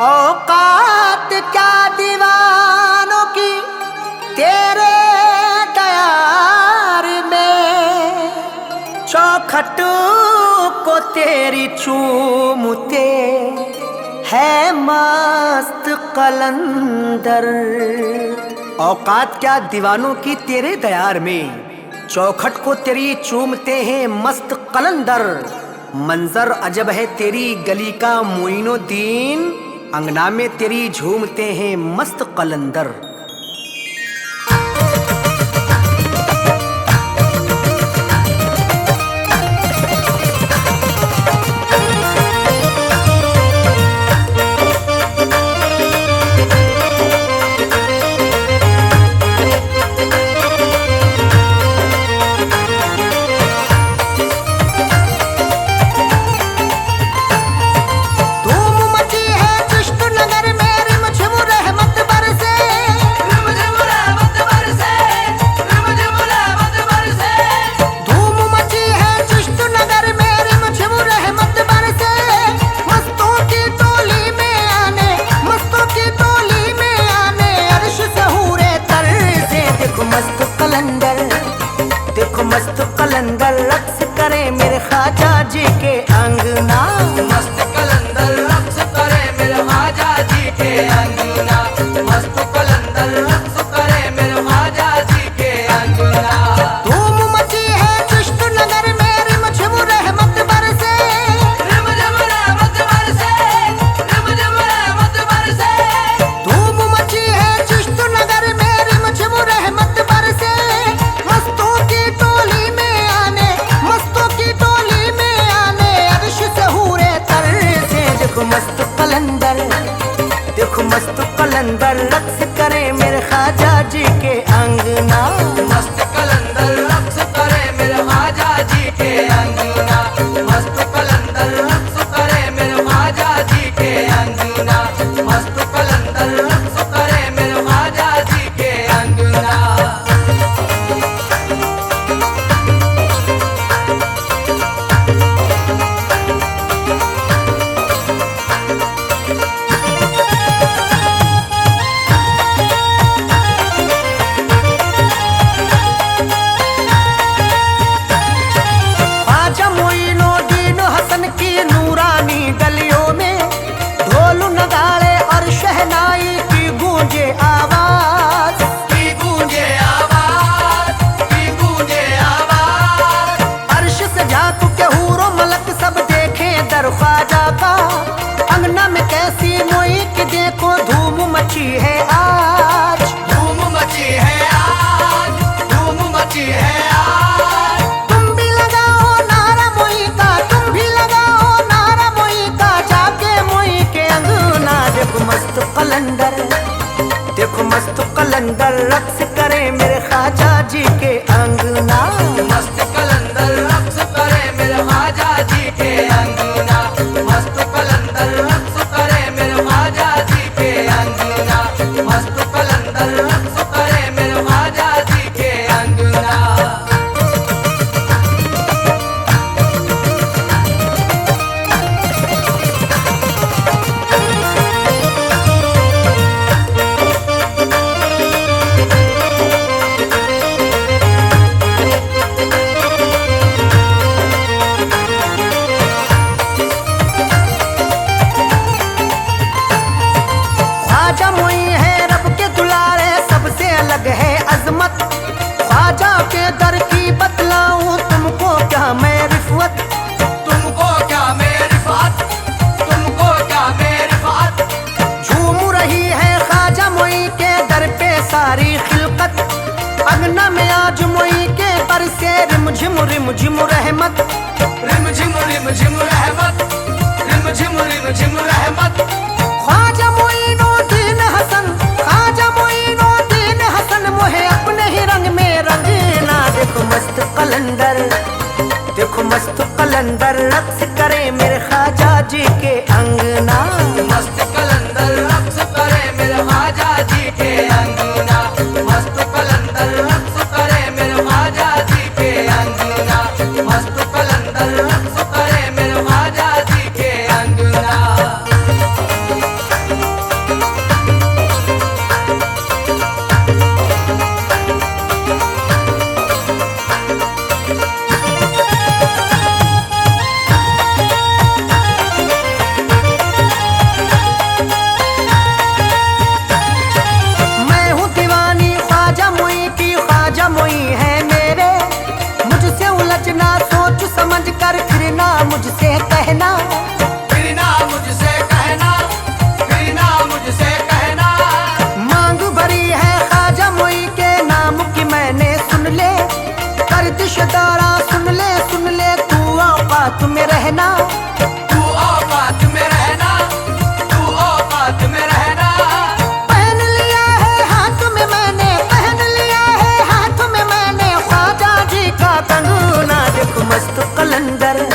औकात क्या दीवानों की तेरे दयार में, चौखट को तेरी चूमते है मस्त कलंदर। औकात क्या दीवानों की तेरे दयार में, चौखट को तेरी चूमते हैं मस्त कलंदर। मंजर अजब है तेरी गली का मोइनुद्दीन, अंगना में तेरी झूमते हैं मस्त कलंदर। देखो मस्त कलंदर रक्स करे मेरे ख्वाजा जी के अंगना, मस्त कलंदर रक्स करे मेरे ख्वाजा जी के अंगना, मस्त कलंदर रक्स करे मेरे ख्वाजा जी के अंगना। धूम मची है चिश्त नगर में रिमझिम रहमत बरसे, रिमझिम रहमत बरसे, रिमझिम रहमत बरसे। धूम मची है चिश्त नगर में रिमझिम रहमत बरसे। मस्तों की टोली में आने, मस्तों की टोली में आने अर्श से हूरे तर से। देखो मस्त कलंदर, देखो मस्त कलंदर रक्स करे मेरे ख्वाजा जी के अंगना, मस्त कलंदर रक्स करे मेरे ख्वाजा जी के अंगना, मस्त कलंदर रक्स करे मेरे ख्वाजा जी के अंगना, मस्त कलंदर रक्स करे मेरे ख्वाजा जी के अंगना। ख्वाजा का अंगना में कैसी मोई कि देखो धूम मची है आज, धूम मची है आज, धूम मची है आज। तुम भी लगाओ नारा मोई का, तुम भी लगाओ नारा मोई का, जाके मोई के अंगना। देखो मस्त कलंदर, देखो मस्त कलंदर रक्स करे मेरे ख्वाजा जी के अंगना, मस्त कलंदर रक्स करे मेरे ख्वाजा जी के अंगना, मस्त कलंदर रक्स करे मेरे ख्वाजा जी के अंगना, मस्त कलंदर रक्स करे मेरे ख्वाजा जी के अंगना। ख्वाजा के दर की बतलाऊं तुमको क्या मैं रिफवत, तुमको क्या मैं रिफात, तुमको क्या मैं रिफात। झूम रही है ख्वाजा मोई के दर पे सारी खिलकत, अंगना में आज मोई के पर से रिमझिम रिमझिम रहमत, रिमझिम रिमझिम रहमत, रिमझिम रिमझिम रहमत। ख्वाजा मोइनुद्दीन हसन, ख्वाजा मोइनुद्दीन हसन मोहे अपने ही रंग में रंगना। देखो मस्त कलंदर, देखो मस्त कलंदर रक्स करे मेरे ख्वाजा जी के अंगना, मस्त कलंदर रक्स करे मेरे ख्वाजा जी के अंगना, मस्त कलंदर रक्स करे मेरे ख्वाजा जी के अंगना, मस्त कलंदर रक्स करे मेरे ख्वाजा जी के अंगना। मुझसे कहना, फिर ना मुझसे कहना, फिर ना मुझसे कहना। मांग भरी है ख्वाजा मोई के नाम की मैंने, सुन ले गर्दिश दारा, सुन ले तू औकात में रहना, तू औकात में रहना, तू औकात में रहना। पहन लिया है हाथ में मैंने, पहन लिया है हाथ में मैंने ख्वाजा जी का कंगना। देखो मस्त कलंदर,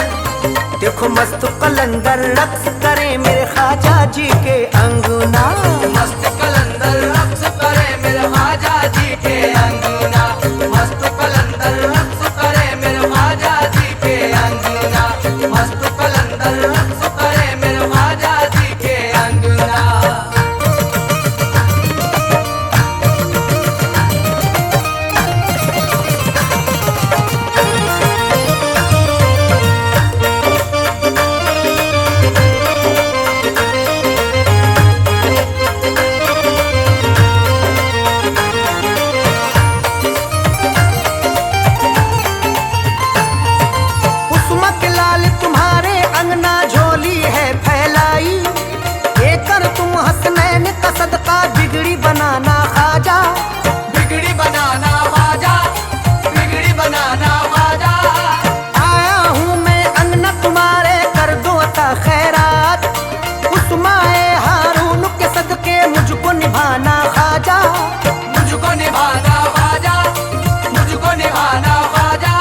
देखो मस्त कलंदर रक्स करे मेरे ख्वाजा जी के अंगना। मस्त कलंदर रक्स करे मेरे ख्वाजा जी के अंगना, मस्त कलंदर रक्स करे मेरे ख्वाजा जी के अंगना, मस्त कलंदर रक्स करे मेरे ख्वाजा जी के अंगना। उस्मा के लाल तुम्हारे अंगना झोली है फैलाई, लेकर तुम हसनैन का सदका बिगड़ी बनाना ख्वाजा, बिगड़ी बनाना ख्वाजा, बिगड़ी बनाना ख्वाजा। आया हूँ मैं अंगना तुम्हारे कर दो अता खैरात, उस्माए हारून के सदके मुझको निभाना ख्वाजा, मुझको निभाना ख्वाजा, मुझको निभाना ख्वाजा।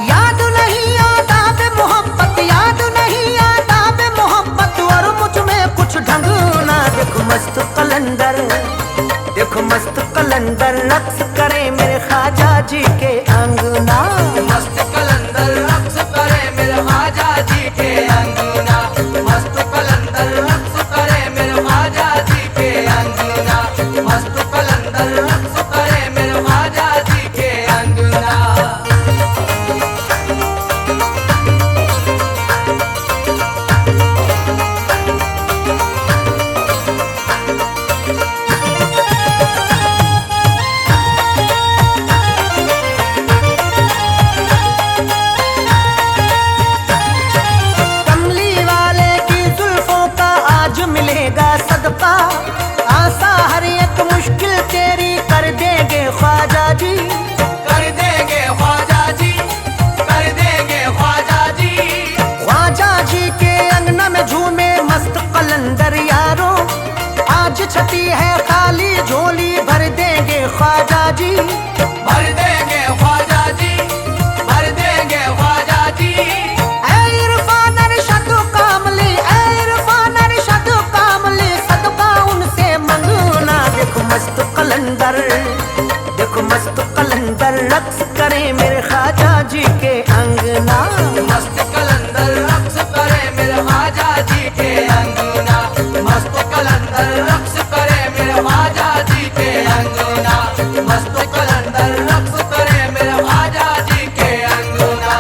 याद नहीं आदाब मोहब्बत, याद नहीं आदाब मोहब्बत और मुझ में कुछ ढंगना। देखो मस्त कलंदर, देखो मस्त कलंदर रक्स करे मेरे ख्वाजा जी के अंगना। मस्त कलंदर रक्स करे मेरे ख्वाजा जी के अंगना, मस्त कलंदर रक्स करे मेरे ख्वाजा जी के अंगना, मस्त कलंदर रक्स करे मेरे ख्वाजा जी के अंगना। कमली वाले की जुल्फों का आज मिलेगा सदका, आसा हर एक मुश्किल तेरी कर देंगे ख्वाजा जी, कर देंगे ख्वाजा जी, कर देंगे ख्वाजा जी। ख्वाजा जी के अंगना में झूमे मस्त कलंदर यारो, आज छठी है खाली झोली भर देंगे ख्वाजा जी, भर देंगे ख्वाजा जी, भर देंगे ख्वाजा जी। ऐ इरफान अरशद कामली, ऐ इरफान अरशद कामली सदका उनसे मंगना। देखो मस्त कलंदर, देखो मस्त कलंदर रक्स करे मेरे ख्वाजा जी के अंगना। मस्त कलंदर रक्स करे मेरे ख्वाजा जी के अंगना, मस्त कलंदर रक्स करे मेरे ख्वाजा जी के अंगना, मस्त कलंदर रक्स करे मेरे ख्वाजा जी के अंगना।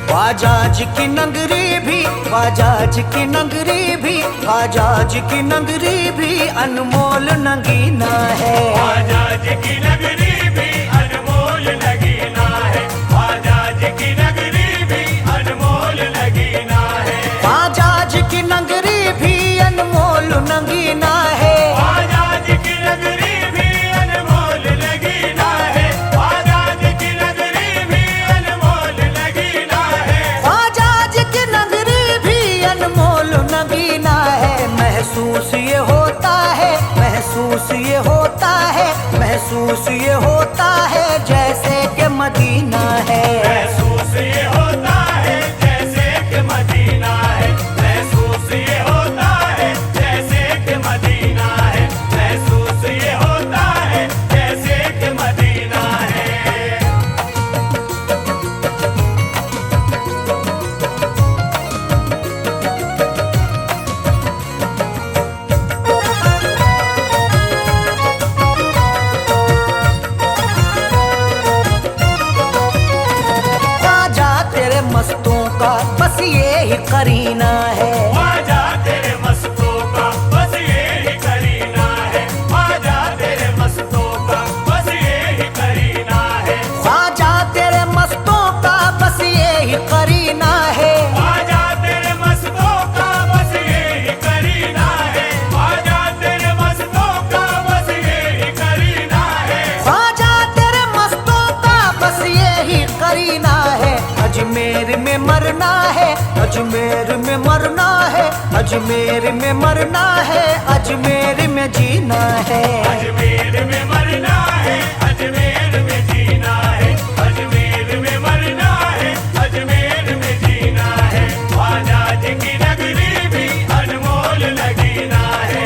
ख्वाजा जी की नगरी भी, ख्वाजा जी की नगरी भी, ख्वाजा जी की नगरी भी अनमोल नगीना है। ख्वाजा जी की नगरी भी अनमोल नगीना है, ख्वाजा जी की नगरी भी अनमोल नगीना है, ख्वाजा जी की नगरी भी अनमोल नगीना है, ख्वाजा जी की नगरी भी अनमोल नगीना है, ख्वाजा जी की नगरी भी अनमोल नगीना है, ख्वाजा जी की नगरी भी अनमोल नगीना है। महसूस ये होता है, महसूस ये होता है, महसूस ये बस ये ही करीना है। ख्वाजा तेरे मस्तों का बस ये ही करीना है। ख्वाजा तेरे मस्तों का बस ये ही करीना है। ख्वाजा तेरे मस्तों का बस ये ही करीना है। ख्वाजा तेरे मस्तों का बस ये ही करीना है। ख्वाजा तेरे मस्तों का बस ये ही करीना है। ख्वाजा तेरे मस्तों का बस ये ही करीना है। अजमेर में मरना है, अजमेर में मरना है, अजमेर में मरना है, अजमेर में जीना है। अजमेर में मरना है, अजमेर में जीना है। अजमेर में मरना है, अजमेर में जीना है। ख्वाजा जी की नगरी भी अनमोल लगीना है।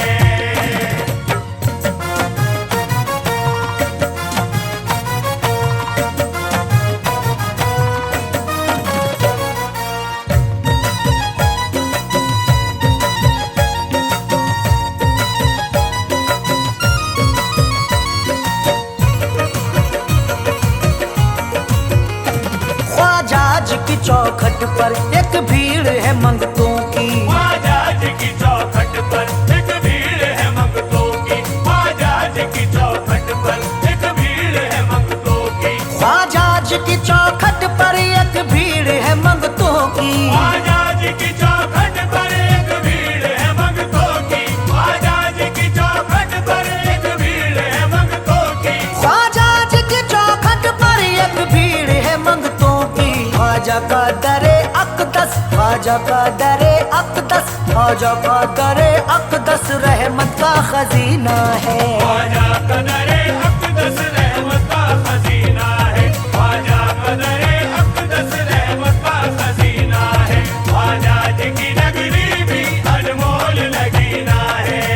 ख्वाजा जी की चौखट पर एक भीड़ है मंगतों की। ख्वाजा जी की चौखट पर एक भीड़ है मंगतों की। ख्वाजा जी की चौखट पर एक भीड़ है मंगतों की। ख्वाजा जी की चौखट पर एक भीड़ है मंगतों की। ख्वाजा जी की चौखट पर एक भीड़ है मंगतों की। ख्वाजा जी की चौखट पर एक भीड़ है मंगतों की। ख्वाजा जी की चौखट पर एक भीड़ है मंगतों की। ख्वाजा का दरे अक़दस, ख्वाजा का दरे अक़दस, ख्वाजा का दरे अक़दस रहमत का खजीना है। ख्वाजा का दरे अक़दस रहमत का खजीना है। ख्वाजा का दरे अक़दस रहमत का खजीना है। ख्वाजा जी की नगरी भी अनमोल लगीना है।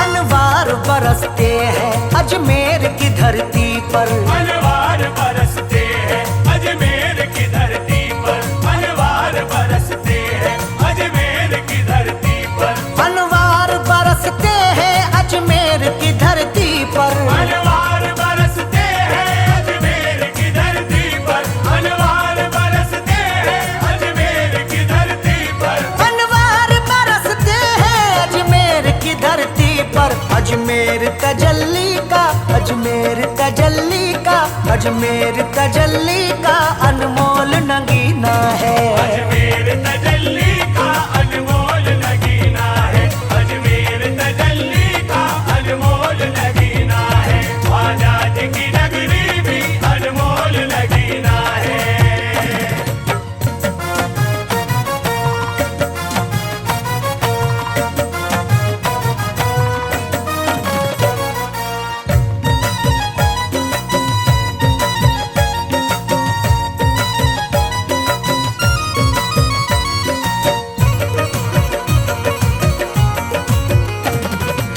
अनवार बरसते हैं अजमेर की धरती पर। अनवार बरसते हैं अजमेर की धरती पर। अनवार बरसते हैं अजमेर की धरती पर। अनवार बरसते हैं अजमेर की धरती पर। अनवार बरसते हैं अजमेर की धरती पर। अनवार बरसते हैं अजमेर की धरती पर। अनवार बरसते हैं अजमेर की धरती पर। अजमेर तजल्ली का, अजमेर तजल्ली का, अजमेर तजल्ली का अनमोल नगीना है। अजमेर तजल्ली का अनमोल लगीना है। अजमेर तजल्ली का अनमोल लगीना है। ख्वाजा जी की नगरी भी अनमोल लगीना है।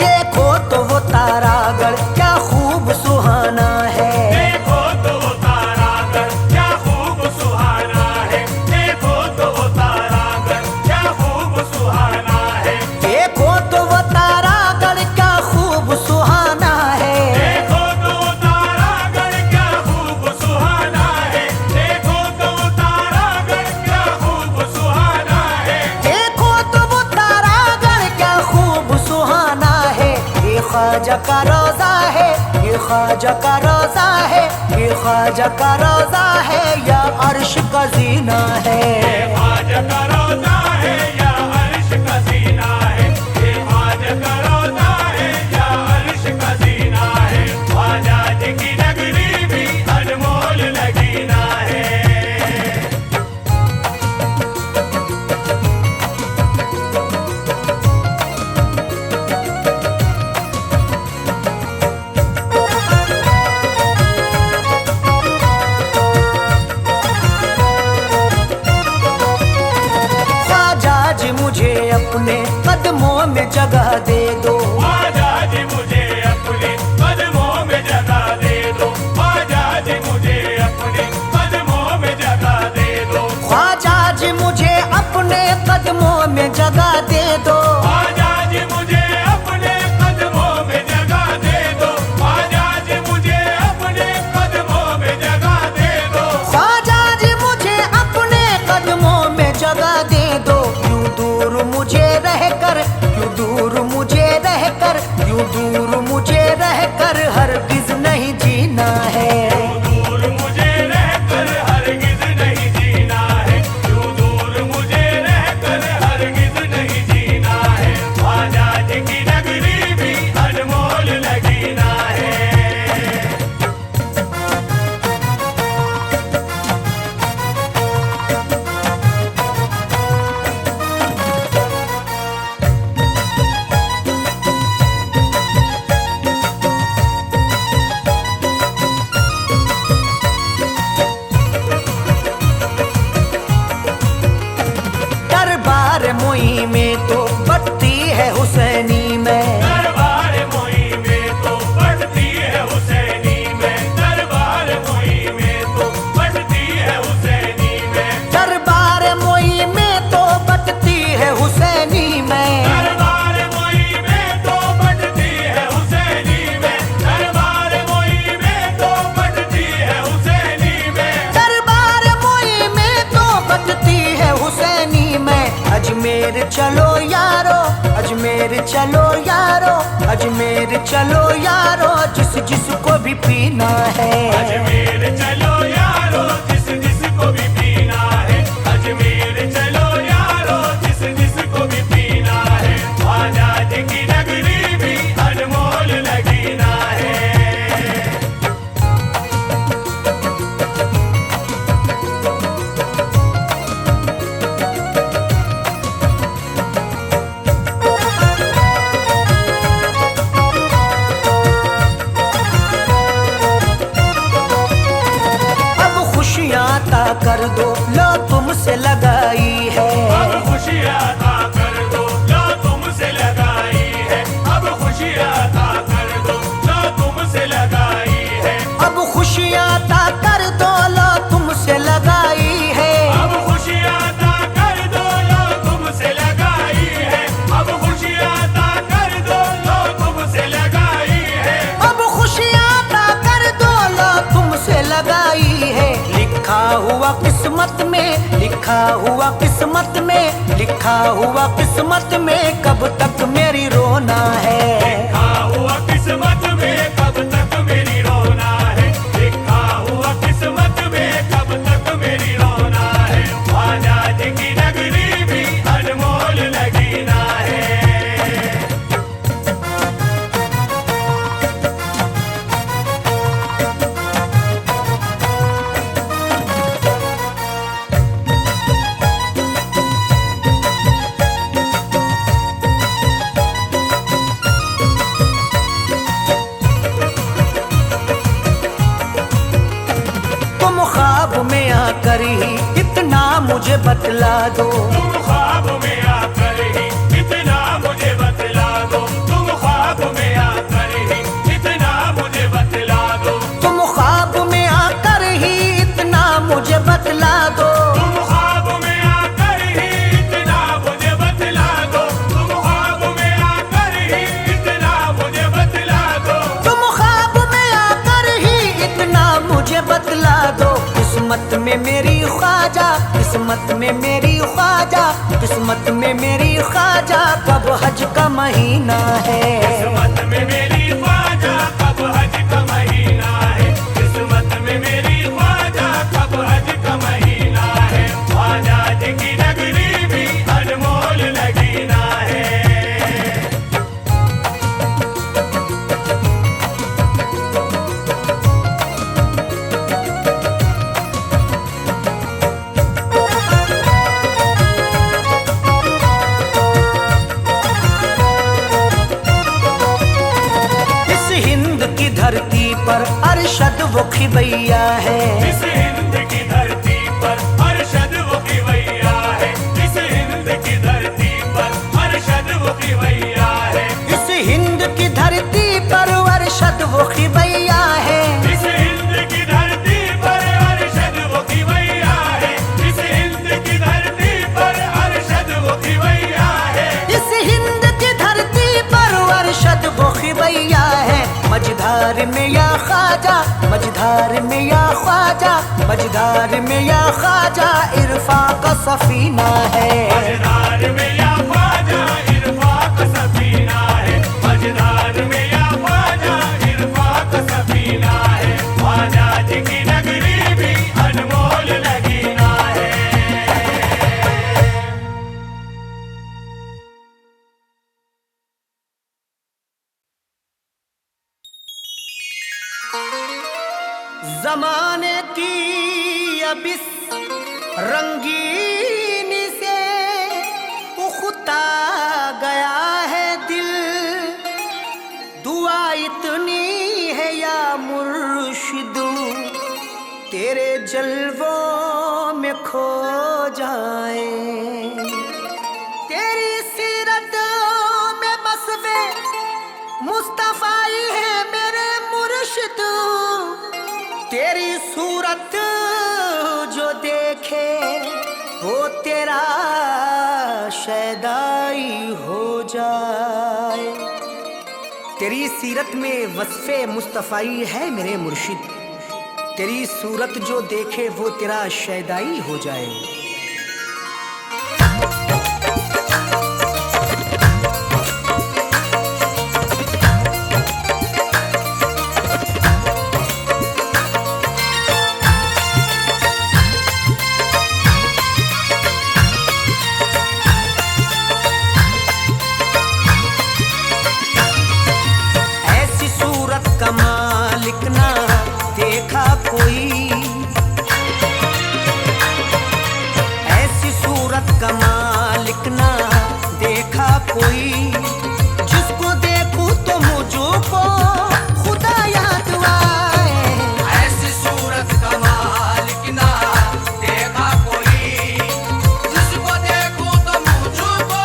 देखो तो वो तारागढ़ क्या खूब सुहाना है। देखो तो वो तारागढ़ क्या खूब सुहाना है। देखो तो वो तारागढ़ क्या खूब सुहाना है। देखो तो वो तारागढ़ क्या खूब सुहाना है। देखो तो वो तारागढ़ क्या खूब सुहाना है। देखो तो वो तारागढ़ क्या खूब सुहाना है। देखो तो वो तारागढ़ क्या खूब सुहाना है। ये ख्वाजा का रोजा है, ये ख्वाजा का रोजा है, ये ख्वाजा का रोजा है या अर्श का जीना है। ये ख्वाजा का रोजा है या अर्श का सीना है। ये ख्वाजा का रोजा है या अर्श का सीना है। ख्वाजा जी की नगरी भी अनमोल लगीना है। अपने कदमों में जगह दे दो। ख्वाजा जी मुझे अपने कदमों में जगह दे दो। ख्वाजा जी मुझे अपने कदमों चलो यारो जिस जिसको भी पीना है। अजमेर चलो यारो जिस जिसको भी पीना है। अजमेर चलो यारो जिस जिसको भी पीना है। ख्वाजा जी की नगरी भी अनमोल नगीना है। कर दो लो तुमसे लगाई है। अब खुशियाँ अता कर दो लो तुमसे लगाई है। अब खुशियाँ अता कर दो लो तुमसे लगाई है। अब खुशियाँ अता कर दो लो तुमसे लगाई है। अब खुशियाँ अता कर दो लो तुमसे लगाई है। अब खुशियाँ अता कर दो लो तुमसे लगाई है। अब खुशियाँ अता कर दो लो तुमसे लगाई है। लिखा हुआ किस्मत में, लिखा हुआ किस्मत में, लिखा हुआ किस्मत में कब तक मेरी रोना है। लिखा हुआ किस्मत में कब तक मेरी रोना है। लिखा हुआ किस्मत में कब तक मेरी रोना है। ख्वाजा जी की नगरी भी अनमोल नगीना है। में आकर ही इतना मुझे बतला दो। तुम ख्वाब में आकर ही इतना मुझे बतला दो। तुम ख्वाब में आकर ही इतना मुझे बतला दो। तुम ख्वाब में आकर ही इतना मुझे बतला दो। तुम ख्वाब में आकर ही इतना मुझे बतला दो। तुम ख्वाब में आकर ही इतना मुझे बतला दो। तुम ख्वाब में आकर ही इतना मुझे बतला दो। किस्मत में मेरी ख्वाजा, किस्मत में मेरी ख्वाजा, किस्मत में मेरी ख्वाजा कब हज का महीना है। किस्मत में मेरी ख्वाजा कब हज का महीना है। किस्मत में मेरी ख्वाजा कब हज का महीना है। ख्वाजा जी की नगरी भी अनमोल नगीना है। धरती पर अरशद वो खिवैया है। इस हिंद की धरती पर अरशद वो खिवैया है। इस हिंद की धरती पर अरशद वो खिवैया है। इस हिंद की धरती पर अरशद वो खिवैया है। इस हिंद की धरती पर अरशद वो खिवैया है। इस हिंद की धरती पर अरशद वो खिवैया है। इस हिंद की धरती पर अरशद वो खिवैया है। मझधार में या ख्वाजा, मझधार में या ख्वाजा, मझधार में या ख्वाजा इरफा का सफीना है। मझधार में या ख्वाजा इरफा का सफीना है। मझधार में या ख्वाजा इरफा का सफीना है। ख्वाजा जी की नगरी भी अनमोल नगीना है। जमाने की अब इस रंगीनी से उखता गया है दिल। दुआ इतनी है या मुर्शिदू तेरे जलवों में खो जाए। तेरी सीरत में बसवे मुस्तफाई है मेरे मुर्शिद। तेरी सूरत जो देखे वो तेरा शैदाई हो जाए। तेरी सीरत में वस्फे मुस्तफाई है मेरे मुर्शिद। तेरी सूरत जो देखे वो तेरा शैदाई हो जाए। मालिक ना देखा कोई, ऐसी सूरत का मालिक ना देखा कोई, जिसको देखूं तो मुझको खुदा याद आए। ऐसी सूरत का मालिक ना देखा कोई, जिसको देखूं तो मुझको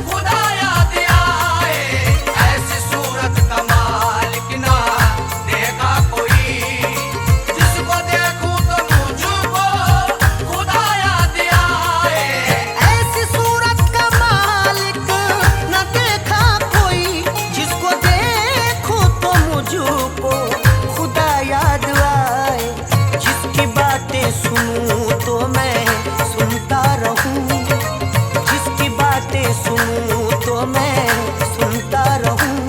खुदा याद आए। ऐसी सूरत का मालिक ना देखा कोई, जिसको देखूं तो मुझको खुदा याद आए। ऐसी सूरत का मालिक न देखा कोई, जिसको देखूं तो मुझको खुदा याद आए। जिसकी बातें सुनूं तो मैं सुनता रहूं, जिसकी बातें सुनूं तो मैं सुनता रहूं,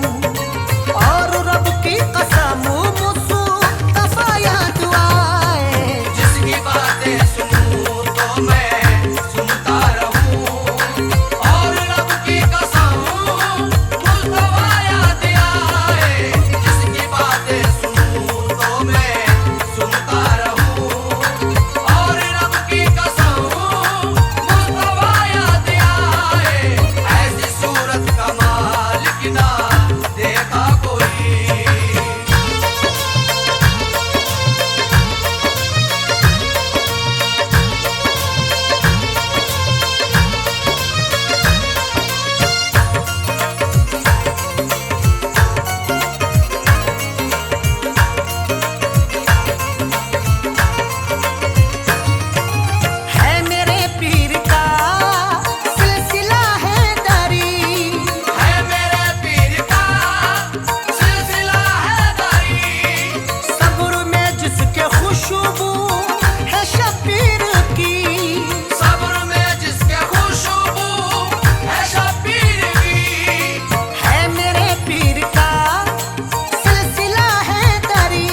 और रब की कसम मुस्तफा याद आए। जिसकी बातें सुनूं तो मैं सुनता रहूं, और रब की कसम मुस्तफा याद आए। जिसकी बातें सुनूं तो मैं सुनता रहूं, और रब की कसम मुस्तफा याद आए। ऐसी सूरत का मालिक ना देखा कोई। है मेरे पीर का सिलसिला है दरी, है मेरे पीर का सिलसिला है दरी। सब्र में जिसके खुशबू है शबीर की, सब्र में जिसके खुशबू है शबीर की। है मेरे पीर का सिलसिला है दरी,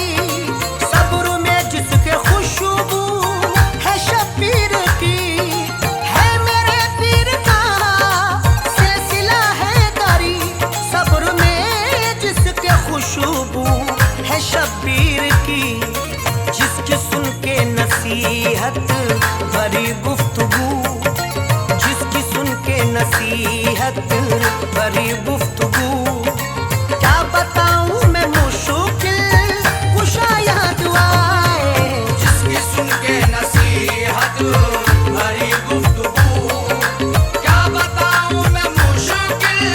सब्र में जिसके खुशबू है शबीर की। है मेरे पीर का सिलसिला है दरी, सब्र में जिसके खुशबू है शबीर की। जिसकी सुन के नसीहत भरी गुफ्तगू, जिसकी सुन के नसीहत भरी गुफ्तगू, क्या बताऊं मैं मुश्किल कुशा याद आए। जिसकी सुन के नसीहत भरी गुफ्तगू, क्या बताऊं मैं मुश्किल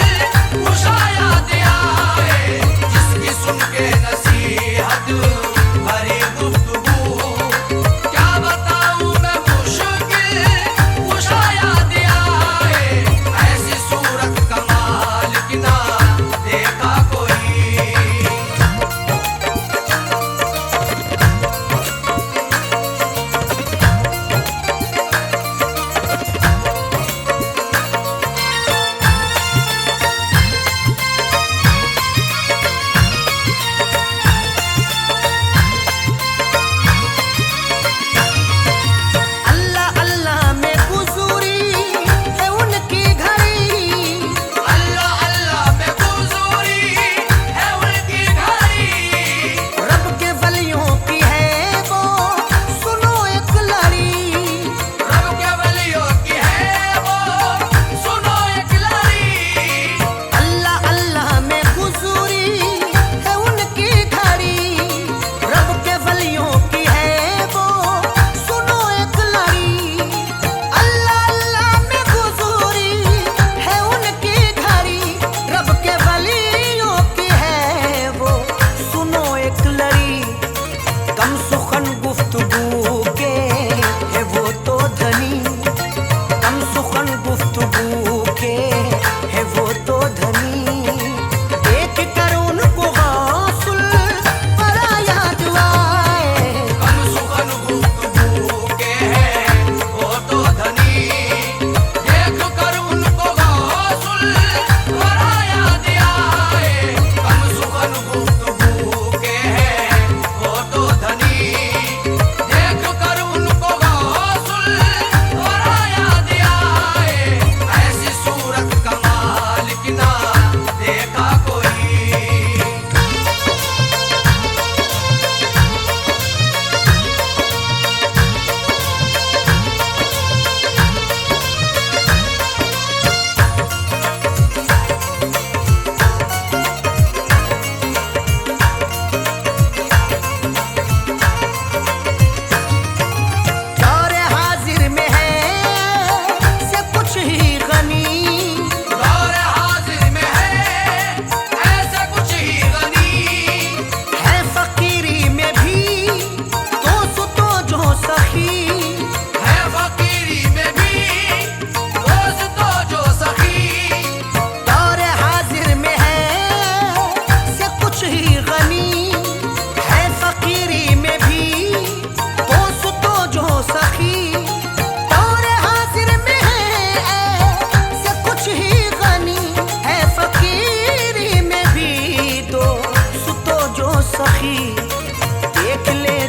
कुशा याद आए। जिसकी सुन के नसीहत भरी गुफ्तगू, क्या बताऊं मैं मुश्किल कुशा याद आए। ऐसी सूरत का मालिक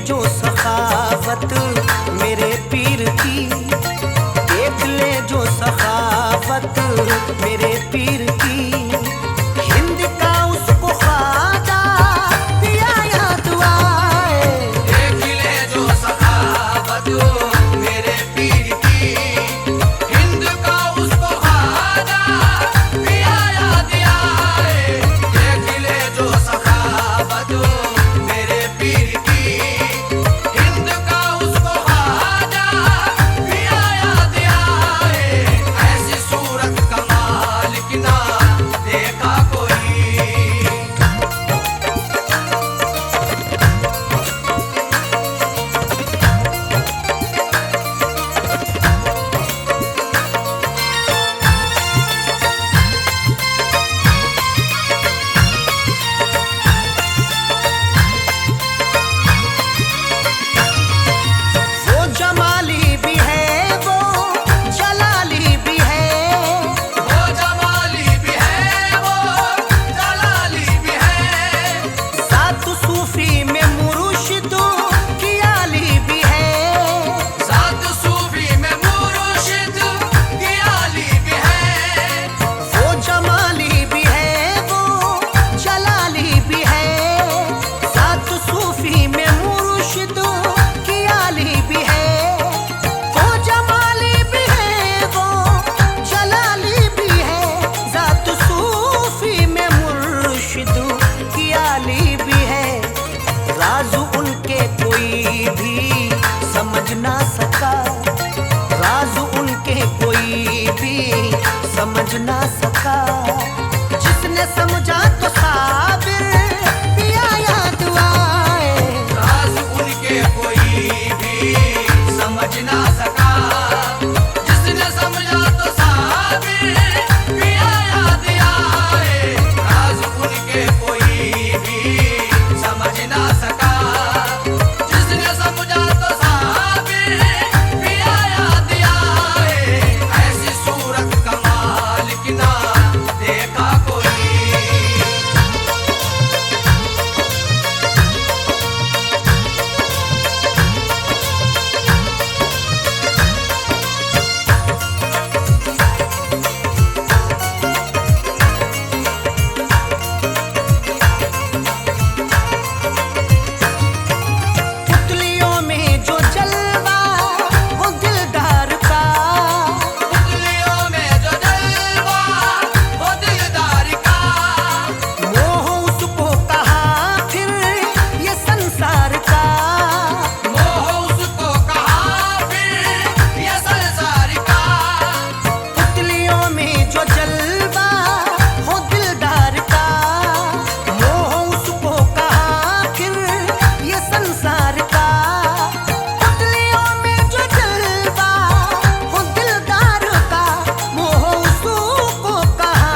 जो सखावत मेरे पीर की, देख ले जो सखावत मेरे पीर की। हिंद का उसको ख्वाजा दिया याद आए। देख ले जो सखावत मेरे पीर की, हिंद का उसको ख्वाजा दिया याद आए। देख ले जो सखावत मेरे पीर की, हिंद का उसको ख्वाजा दिया याद आए। ऐसी सूरत कमाल की ना देखा कोई। वो जमाली भी है, वो जलाली भी है। वो जमाली भी है, वो जलाली भी है। सात सूफी में मुर्शिद की आली भी है। सात सूफी में मुर्शिद की आली भी है। वो जमाली भी है, वो जलाली भी है। सात सूफी में मुर्शिद की आली भी है। वो जमाली भी है, वो जलाली भी है। सात सूफी में मुर्शिद की आली भी है। राज उनके कोई भी समझ ना सका, राज उनके कोई भी समझ ना सका। जिसने समझा तो साबिर दिया याद आए। राज उनके कोई भी समझ ना सका। जिसने समझा तो साबिर पिया याद आए। राज उनके कोई भी समझ ना सका। जिसने समझा तो साबिर पिया याद आए। ऐसी सूरत कमाल की ना देखा कोई। पुतलियों में जो जलवा वो दिलदार का। पुतलियों में जो जलवा वो दिलदार का। मोह उसको कहा फिर ये संसार का। मोह उसको कहा फिर ये संसार का। पुतलियों में जो जलवा हो दिलदार का। मोह उसको कहा फिर ये संसार का। पुतलियों में जो जलवा हो दिलदार का। मोह उसको कहा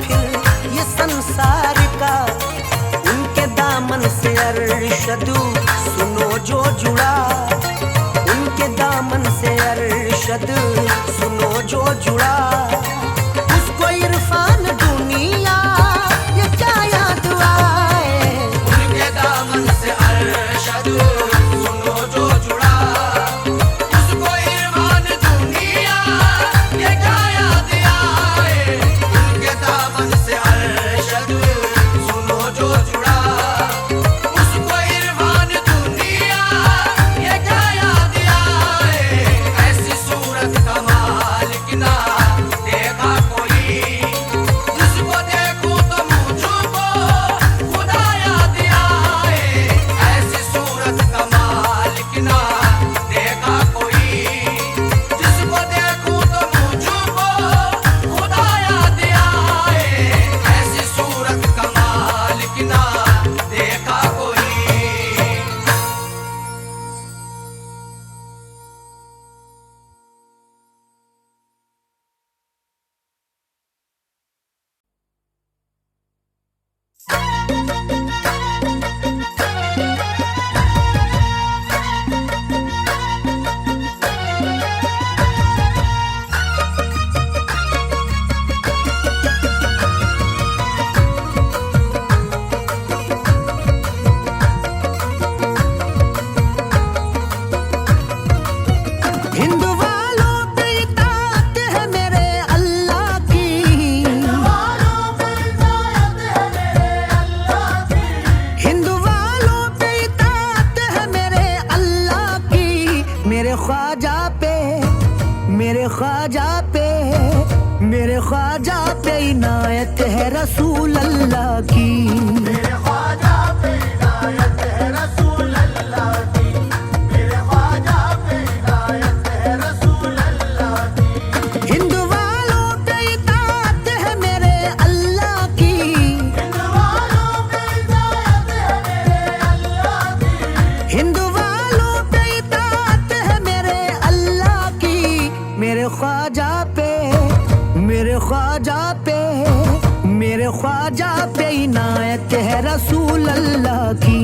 फिर ये संसार का। उनके दामन से अरशद सुनो जो जुड़ा। उनके दामन से अरशद सुनो जो जुड़ा। उसको इरफान दुनिया ये क्या याद आए। उनके दामन से अरशद सुनो जो जुड़ा। उसको इरफान दुनिया ये क्या याद आए। उनके दामन से अरशद सुनो जो जुड़ा। उसको इरफान दुनिया ये क्या याद आए। ऐसी सूरत कमाल की ना ख्वाजा पे, मेरे ख्वाजा पे, मेरे ख्वाजा पे इनायत है रसूल अल्लाह की। मेरे ख्वाजा पे इनायत है रसूल अल्लाह की, मेरे ख्वाजा पे इनायत है रसूल अल्लाह की। हिंद वालों पे इताअत है मेरे अल्लाह की, हिंद वालों पे इनायत है मेरे अल्लाह की, हिंद वालों पे इताअत है मेरे अल्लाह की। मेरे ख्वाजा पे, मेरे ख्वाजा पे, मेरे ख्वाजा पे इनायत है रसूल अल्लाह की।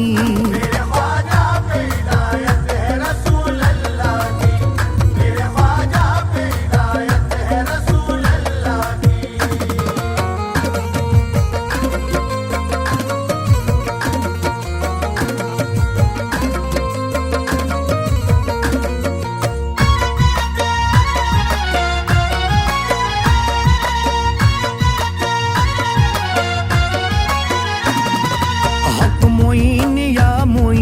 मेरे ख्वाजा पे इनायत है रसूल अल्लाह की, मेरे ख्वाजा पे इनायत है रसूल अल्लाह की। हक मोइन या मोइन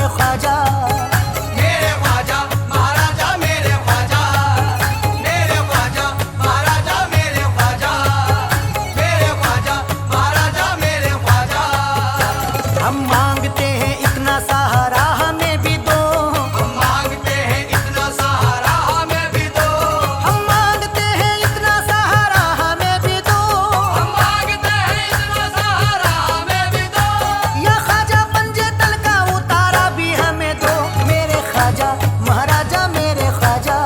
ख्वाजा। मेरे ख्वाजा महाराजा मेरे ख्वाजा, मेरे ख्वाजा महाराजा मेरे ख्वाजा, मेरे ख्वाजा महाराजा मेरे ख्वाजा। हम मांगते हैं इतना सहारा हमें भी दो, हम मांगते हैं इतना सहारा हमें भी दो, हम मांगते हैं इतना सहारा हमें भी दो। हम मांगते हैं इतना सहारा हमें भी दो। या ख्वाजा पंजे तल का उतारा भी हमें दो, मेरे ख्वाजा महाराजा मेरे ख्वाजा।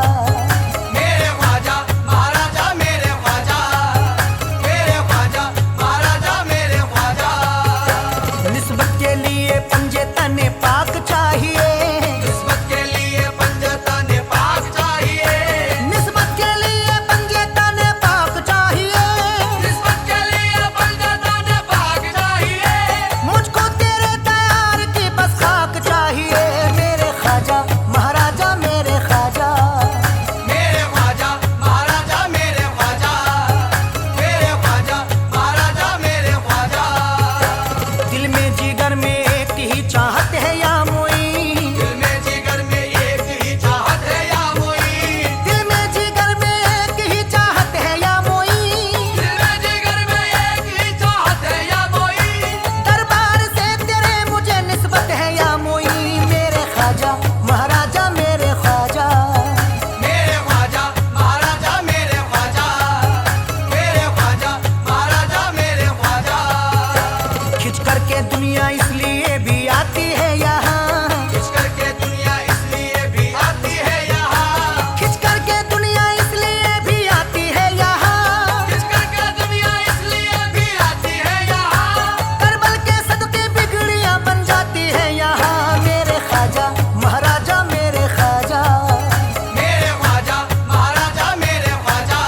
मेरे ख्वाजा महाराजा मेरे ख्वाजा, मेरे ख्वाजा महाराजा मेरे ख्वाजा। निस्बत के लिए पंजे तने पाक चाहिए, निस्बत के लिए पंजतन पाक चाहिए, निस्बत के लिए पंजे तने पाक चाहिए। निस्बत के लिए पंजतन पाक चाहिए। मुझको तेरे तैयार की बस खाक चाहिए, मेरे ख्वाजा महाराजा मेरे ख्वाजा। मेरे ख्वाजा महाराजा मेरे ख्वाजा, मेरे ख्वाजा महाराजा मेरे ख्वाजा। दिल में जिगर में एक ही चाहत है या मोई, दिल में जिगर में एक ही चाहत है या मोई, दिल में जिगर में एक ही चाहत है या मोई। दिल में जिगर में एक ही चाहत है या मोई। दरबार से तेरे मुझे निस्बत है या मोई, मेरे ख्वाजा महाराजा मेरे ख्वाजा। मेरे ख्वाजा महाराजा मेरे ख्वाजा, मेरे ख्वाजा महाराजा मेरे ख्वाजा। खिंच करके दुनिया इसलिए भी आती है यहाँ, खिंच करके दुनिया इसलिए भी आती है यहाँ, खिंच करके दुनिया इसलिए भी आती है यहाँ। खिंच करके दुनिया इसलिए भी आती है यहाँ। करबल के सदके बिगड़ियां बन जाती है यहाँ, मेरे ख्वाजा महाराजा मेरे ख्वाजा। मेरे ख्वाजा महाराजा मेरे ख्वाजा,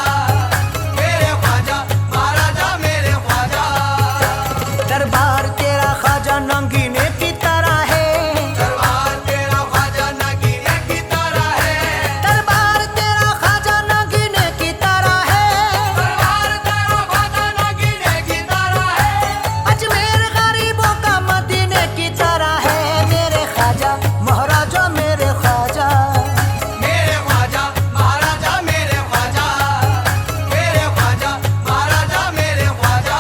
मेरे ख्वाजा महाराजा मेरे ख्वाजा। दरबार तेरा ख्वाजा नंगीने की तरह है, दरबार तेरा ख्वाजा नगीने की तरह है, दरबार तेरा ख्वाजा नगीने की तरह है। दरबार तेरा ख्वाजा नगीने की तरह है। अजमेर गरीबों का मदीने की तरह है, मेरे ख्वाजा महाराजा मेरे ख्वाजा। मेरे ख्वाजा महाराजा मेरे ख्वाजा, मेरे ख्वाजा महाराजा मेरे ख्वाजा।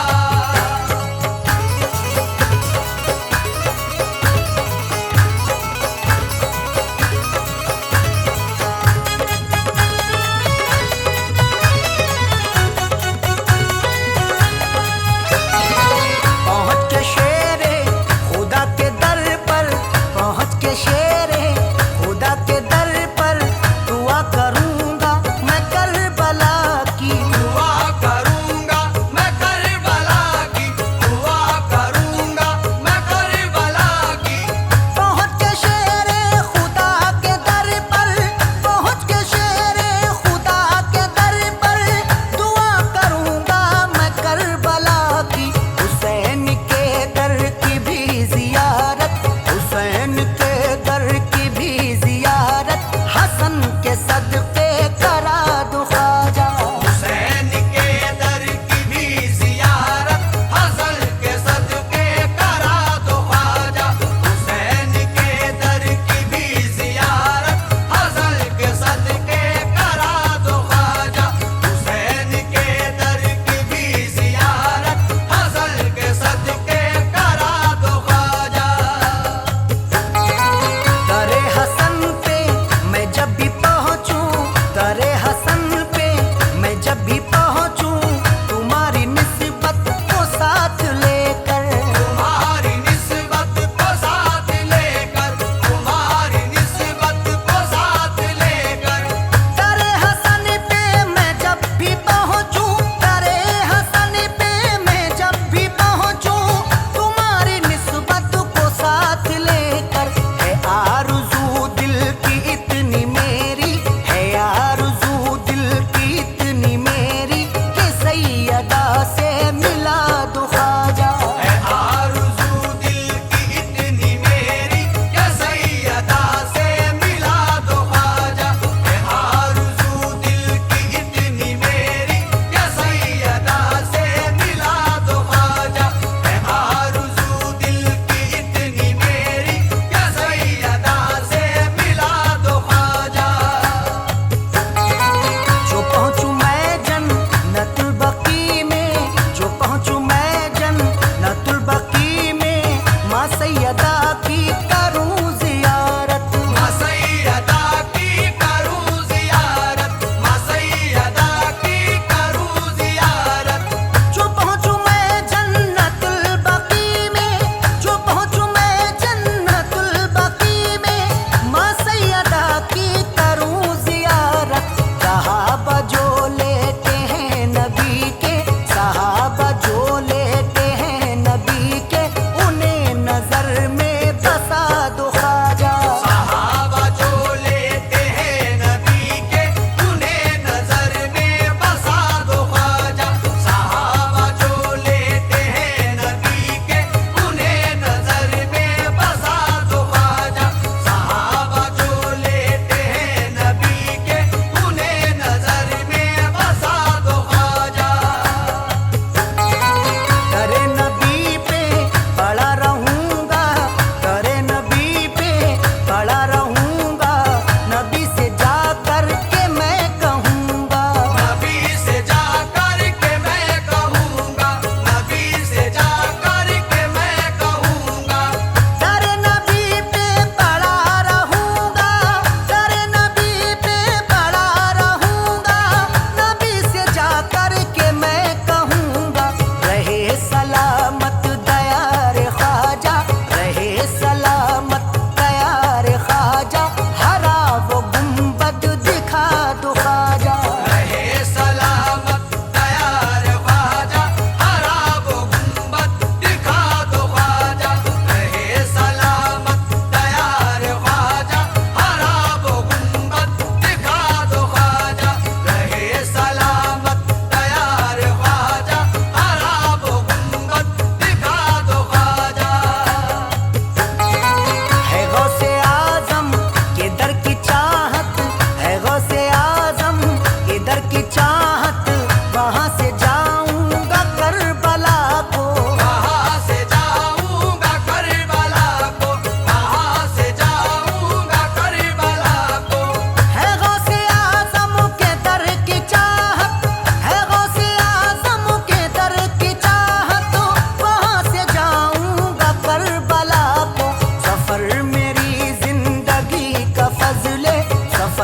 पहुँच के शेरे खुदा के दर पर, पहुँच के शेरे खुदा के दर पर दुआ करूँगा मैं करबला की। दुआ करूँगा मैं करबला की, दुआ करूँगा मैं करबला की। पहुँच के शेरे खुदा के दर पर, पहुँच के शेरे खुदा के दर पर दुआ करूँगा मैं करबला की। हुसैन के दर की भी जियारत, हुसैन के दर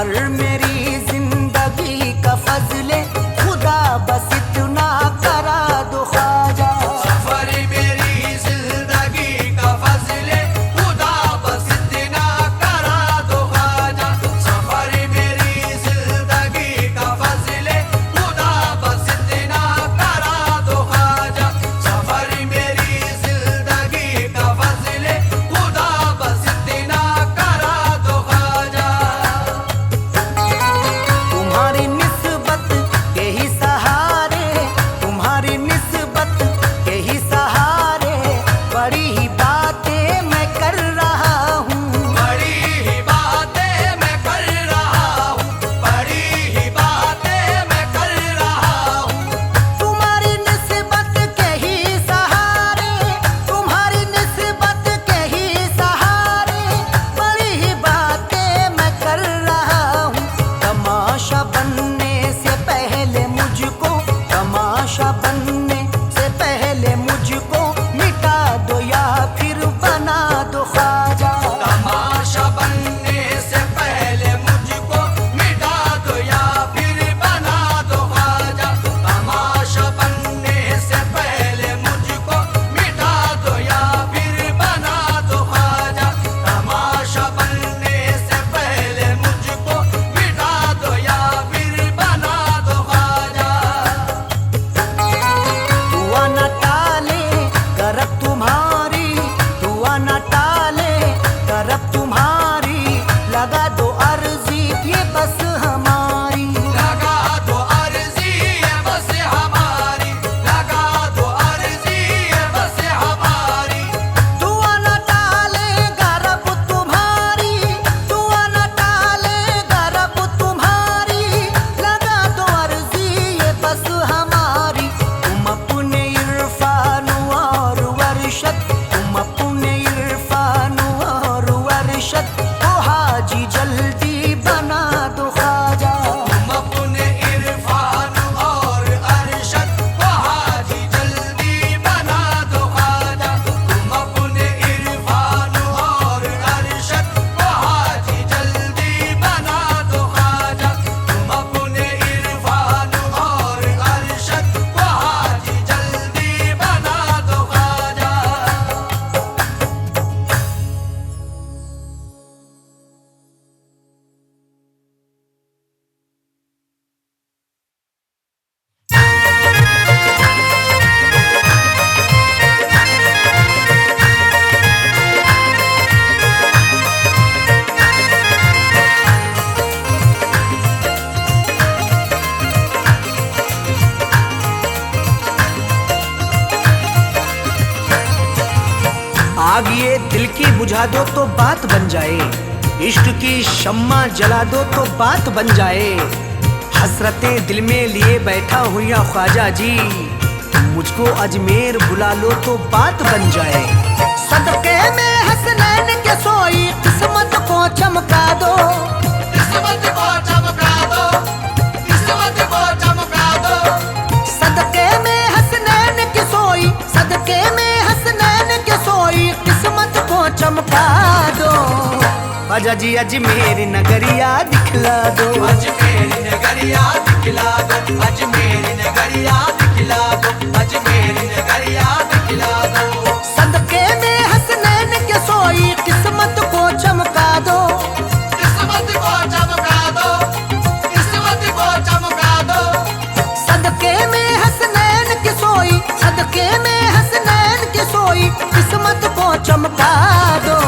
सफर मेरी जिंदगी का फजले खुदा बस इतना करा दो ख्वाजा। सफर मेरी जिंदगी का फजले खुदा बस इतना करा दो ख्वाजा। सफर मेरी जिंदगी का फजले खुदा बस इतना करा दो ख्वाजा। सफर मेरी जिंदगी का फजले खुदा बस इतना करा दो ख्वाजा। तुम्हारी निस्बत के ही सहारे, तुम्हारी निस्बत के ही सहारे बड़ी ही बातें मैं कर रहा हूँ। बड़ी ही बातें मैं कर रहा हूँ। बड़ी ही बातें मैं कर रहा हूँ। तुम्हारी निस्बत के ही सहारे, तुम्हारी निस्बत के ही सहारे बड़ी ही बातें मैं कर रहा हूँ। तमाशा बनने से पहले मुझको, तमाशा बनने से पहले मुझको मिटा दो या फिर बना दो ख्वाजा। तमाशा बनने से पहले मुझको मिटा दो या फिर बना दो ख्वाजा। तमाशा बनने से पहले मुझको मिटा दो या फिर बना दो ख्वाजा। तमाशा बनने से पहले मुझको मिटा दो या फिर बना दो ख्वाजा। दुआ न टाले करब तुम्हारी, दुआ न टाले करब तुम्हारी, लगा दो अर्जी ये बस हमारी। लगा दो अर्जी ये बस हमारी। लगा दो अर्जी ये बस हमारी। दुआ न टाले करब तुम्हारी, दुआ न टाले करब तुम्हारी, लगा दो अर्जी ये बस हमारी। तुम अपने इरफान और वर्शद, तुम अपने इरफान और वर्शद को हाजी जल्दी बना दो ख्वाजा। तुम अपने इरफान और अरशद को हाजी जल्दी बना दो ख्वाजा। तुम अपने इरफान और अरशद को हाजी जल्दी बना दो ख्वाजा। तुम अपने इरफान और अरशद को हाजी जल्दी बना दो ख्वाजा। आग ये दिल की बुझा दो तो बात बन जाए, इश्क की शम्मा जला दो तो बात बन जाए। हसरतें दिल में लिए बैठा हूँ या ख्वाजा जी, मुझको अजमेर बुला लो तो बात बन जाए। सदके में हसनैन के सोई किस्मत को चमका दो, किस्मत को चमका दो। किस्मत को चमका दो। सदके में हसनैन के सोई, सदके में हसनैन के सोई किस्मत को चमका दो। ख्वाजा जी अजमेर नगरिया दिखला दो, अजमेर नगरिया दिखला दो। अजमेर नगरिया दिखला दो। अजमेर नगरिया दिखला दो। सदके में हसनैन के सोई किस्मत को चमका दो। किस्मत को चमका दो। किस्मत को चमका दो। सदके में हसनैन के सोई, सदके में हसनैन के सोई किस्मत को चमका दो।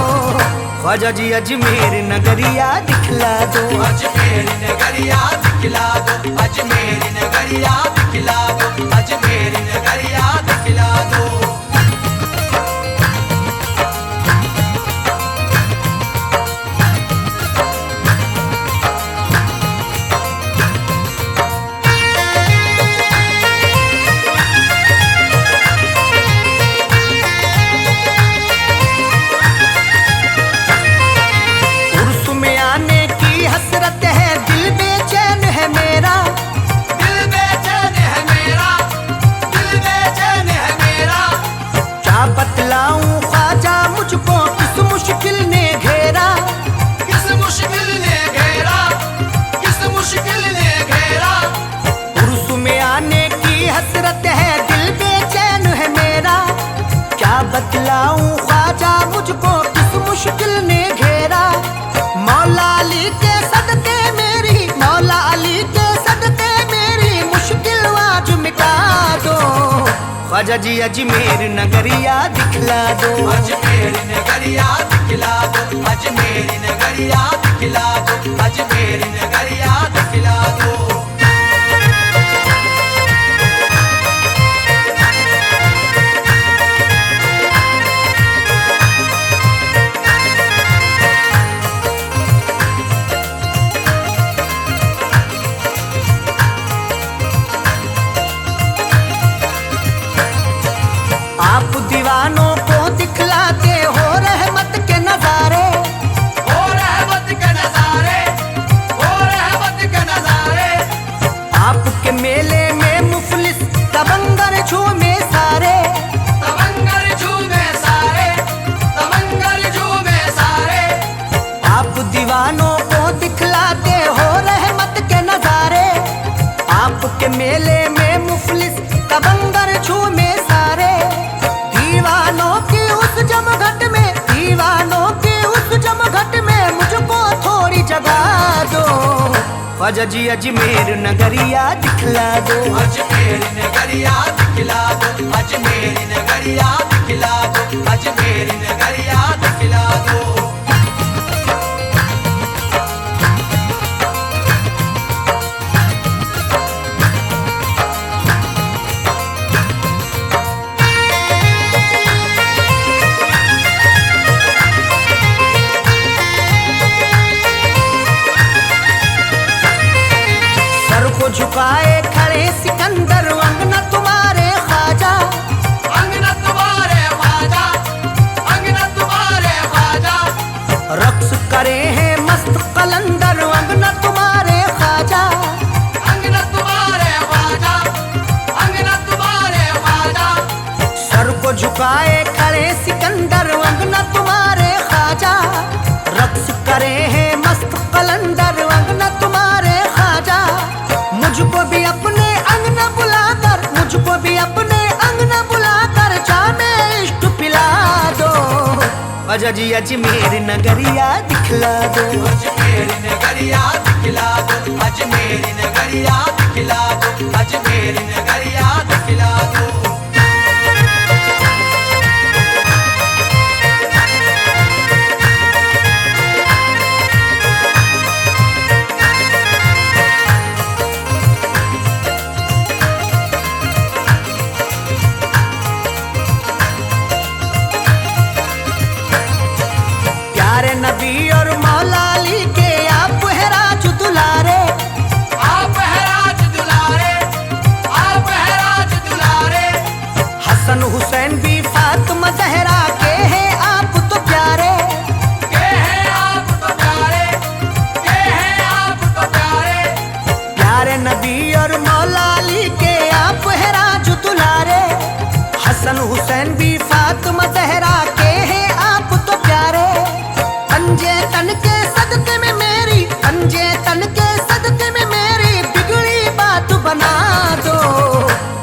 ख्वाजा जी अजमेर नगरिया दिखला दो, अजमेर नगरिया दिखला दो। अजमेर नगरिया दिखला दो। अजमेर नगरिया दिखला दो। ख्वाजा जी अजमेर नगरिया दिखला दो। अजमेर नगरिया दिखला दो, अजमेर नगरिया दिखला दो, अजमेर नगरिया दिखला दो। आप दीवानों को दिखलाते हो रहमत के नजारे, हो रहमत के नजारे, हो रहमत के नजारे। आपके मेले में मुफलिस तबंगर झूमे सारे, तमंगर झूमे सारे, तमंगर झूमे सारे। आप दीवानों को दिखलाते हो रहमत के नजारे, आपके मेले में मुफलिस तबंगर झूमे सारे। दीवानों की उस जमघट में, दीवानों की उस जमघट में मुझको थोड़ी जगह दो। ख्वाजा जी अजमेर नगरिया दिखला दो। अजमेर नगरिया दिखला दो, अजमेर नगरिया दिखला दो, अजमेर नगरिया दिखला दो। सर को झुकाए खड़े सिकंदर अंगना तुम्हारे ख्वाजा, अंगना तुम्हारे ख्वाजा, अंगना तुम्हारे ख्वाजा। रक्स करे हैं मस्त कलंदर अंगना तुम्हारे ख्वाजा। अंगना तुम्हारे ख्वाजा, अंगना तुम्हारे ख्वाजा। सर को झुकाए खड़े सिकंदर अंगना तुम्हारे ख्वाजा। रक्स करे हैं मस्त कलंदर अंगना तुम्हारे ख्वाजा। मुझको भी अपने अंगना बुलाकर, मुझको भी अपने अंगना बुलाकर जामे इश्क पिला दो। ख्वाजा जी अजमेर नगरिया दिखला दो। अजमेर नगरिया दिखला दो, अजमेर नगरिया दिखला दो, अजमेर नगरिया दिखला दो। प्यारे नबी और मौला अली के आप है राज दुलारे। आप है राज दुलारे, आप है राज दुलारे। हसन हुसैन भी फातिमा जहरा के हैं आप तो प्यारे। के हैं आप तो प्यारे, के हैं आप तो प्यारे। प्यारे नबी और मौला अली के आप है राज दुलारे। हसन हुसैन भी फातिमा जहरा के हैं आप तो प्यारे। पंजे तन के सदके में मेरी, पंजे तन के सदके में मेरी बिगड़ी बात बना दो।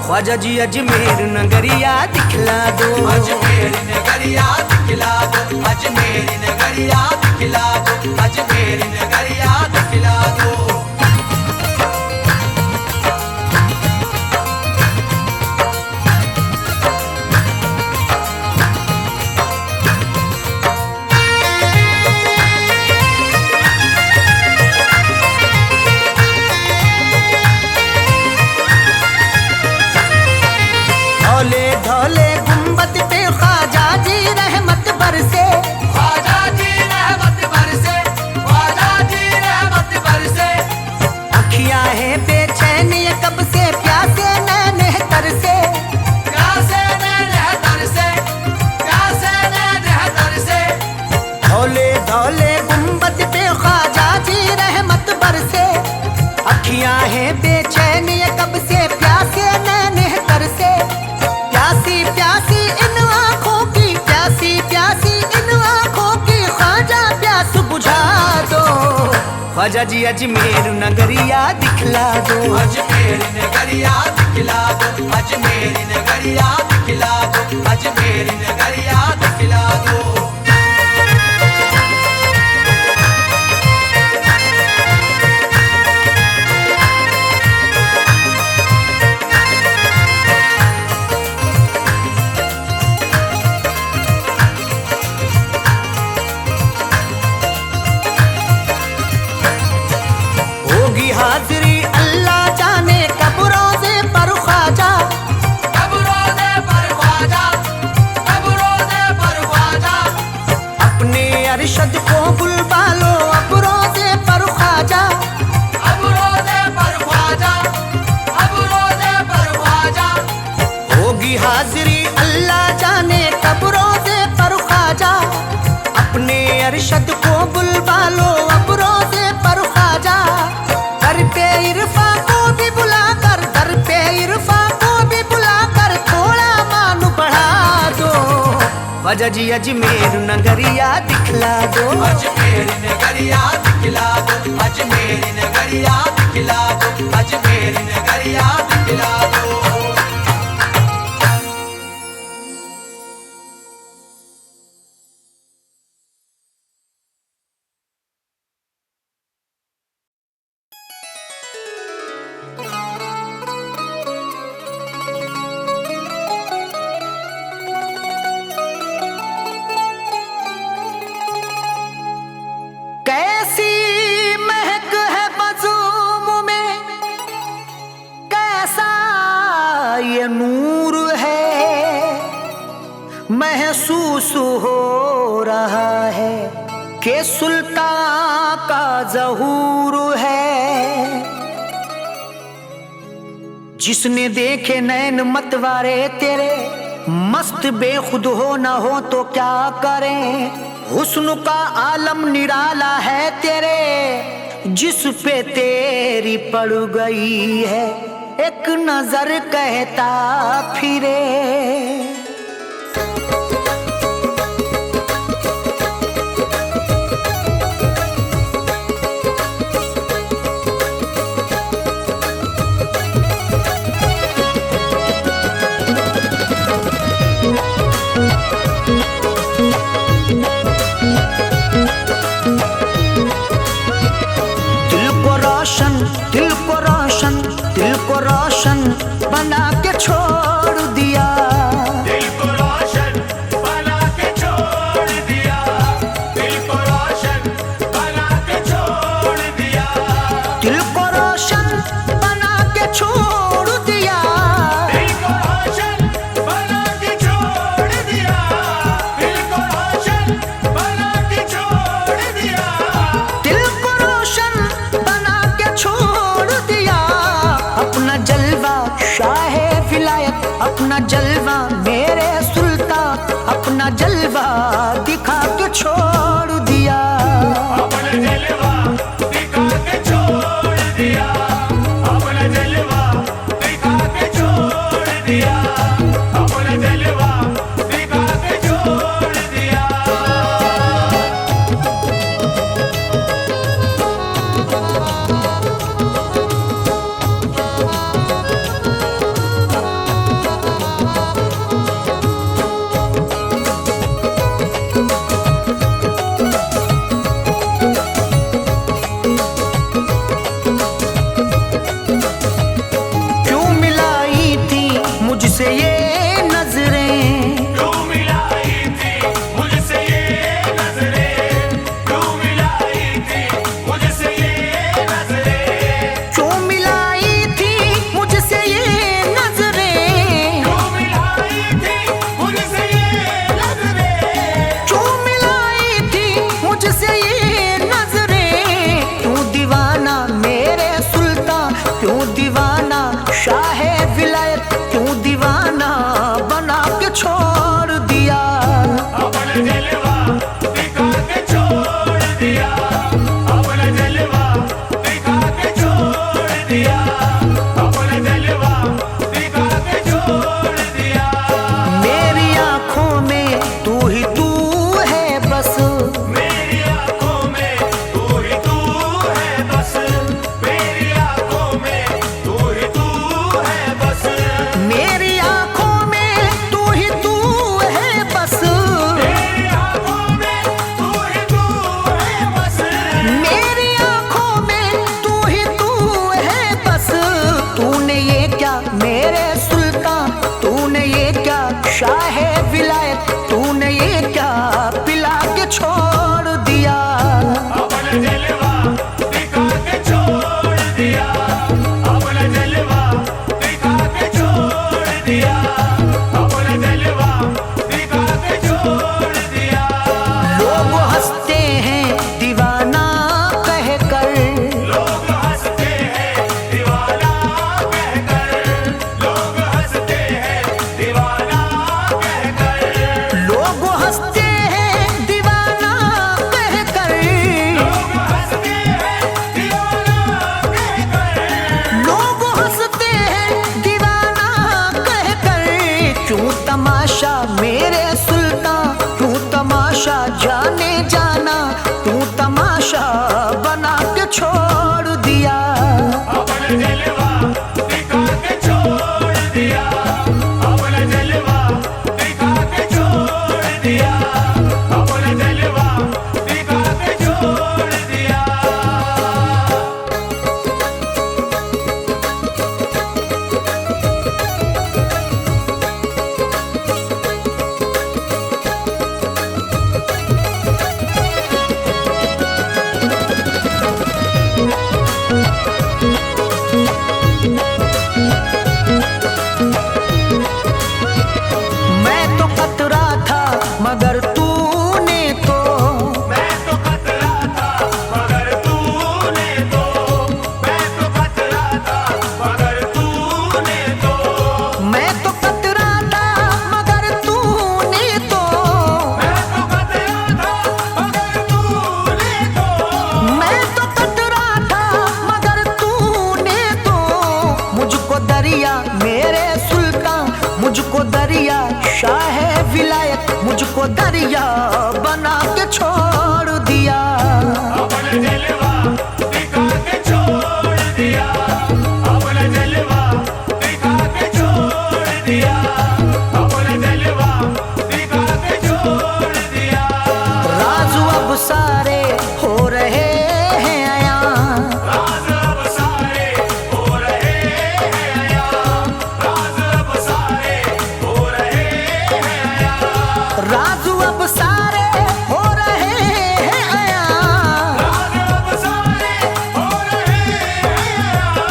ख्वाजा जी अजमेर नगरिया दिखला दो। अजमेर नगरिया दिखला दो, अजमेर नगरिया दिखला दो, अजमेर नगरिया दिखला दो। धौले धौले गुंबद पे ख्वाजा जी रहमत बरसे। ख्वाजा जी रहमत बरसे, ख्वाजा जी रहमत बरसे। अखियां हैं बेचैन ये कब से प्यासे नैन तरसे। प्यासे नैन तरसे, प्यासे नैन तरसे। धौले धौले गुंबद पे ख्वाजा जी रहमत बरसे। अखियां हैं बेचैन ये कब से प्यासे नैन तरसे। प्यासी प्यासी इन आँखों की, प्यासी प्यासी इन आँखों की ख्वाजा प्यास बुझा दो। ख्वाजा जी अजमेर नगरिया दिखला दो। अजमेर नगरिया दिखला दो, अजमेर नगरिया दिखला दो, अजमेर नगरिया दिखला दो। इरशद को बुलवा लो अब रोज़े पर ख्वाजा। दर पे इरफा को भी बुलाकर, दर पे इरफा को भी बुलाकर थोड़ा मान बढ़ा दो। ख्वाजा जी अजमेर नगरिया दिखला दो, अजमेर नगरिया दिखला दो, अजमेर नगरिया दिखला दो, अजमेर नगरिया दिखला दो। कैसी महक है बज़ूम में, कैसा ये नूर है, महसूस हो रहा है कि सुल्तान का ज़हूर है। जिसने देखे नैन मतवारे तेरे, मस्त बेखुद हो न हो तो क्या करें। हुस्न का आलम निराला है तेरे, जिस पे तेरी पड़ गई है एक नजर कहता फिरे। दिल को रोशन बना के छोड़ दिया, दिल को रोशन बना के छोड़ दिया, दिल को रोशन बना के छोड़ दिया, दिल को रोशन बना के छोड़ दिया, दिल को रोशन बना के छोड़ दिया, दिल को रोशन बना के छोड़ दिया, दिल को रोशन बना के छोड़ दिया। अपना जलवा शाहे विलायत नजरिया बना के छोड़ दिया। अपना जलवा दिखा के छोड़ दिया, अपना जलवा दिखा के छोड़ दिया, अपना जलवा दिखा के छोड़ दिया। राज अब सारे हो रहे हैं आया, राज अब सारे हो रहे हैं आया, राज अब सारे हो रहे हैं आया, राज अब सारे हो रहे हैं आया, राज अब सारे हो रहे हैं आया,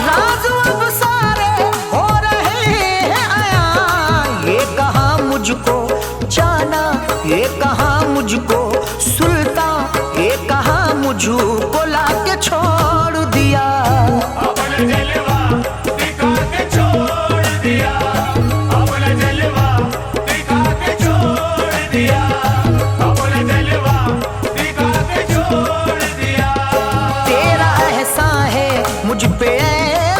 राज अब सारे हो रहे हैं आया। ये कहा मुझको जाना, ये कहा मुझको सुल्तान, ये कहा मुझको लाके छोड़ दिया। अपना जलवा दिखा के छोड़ दिया, अपना जलवा दिखा के छोड़ दिया, अपना जलवा दिखा के छोड़ दिया। तेरा एहसान है मुझ पे ऐ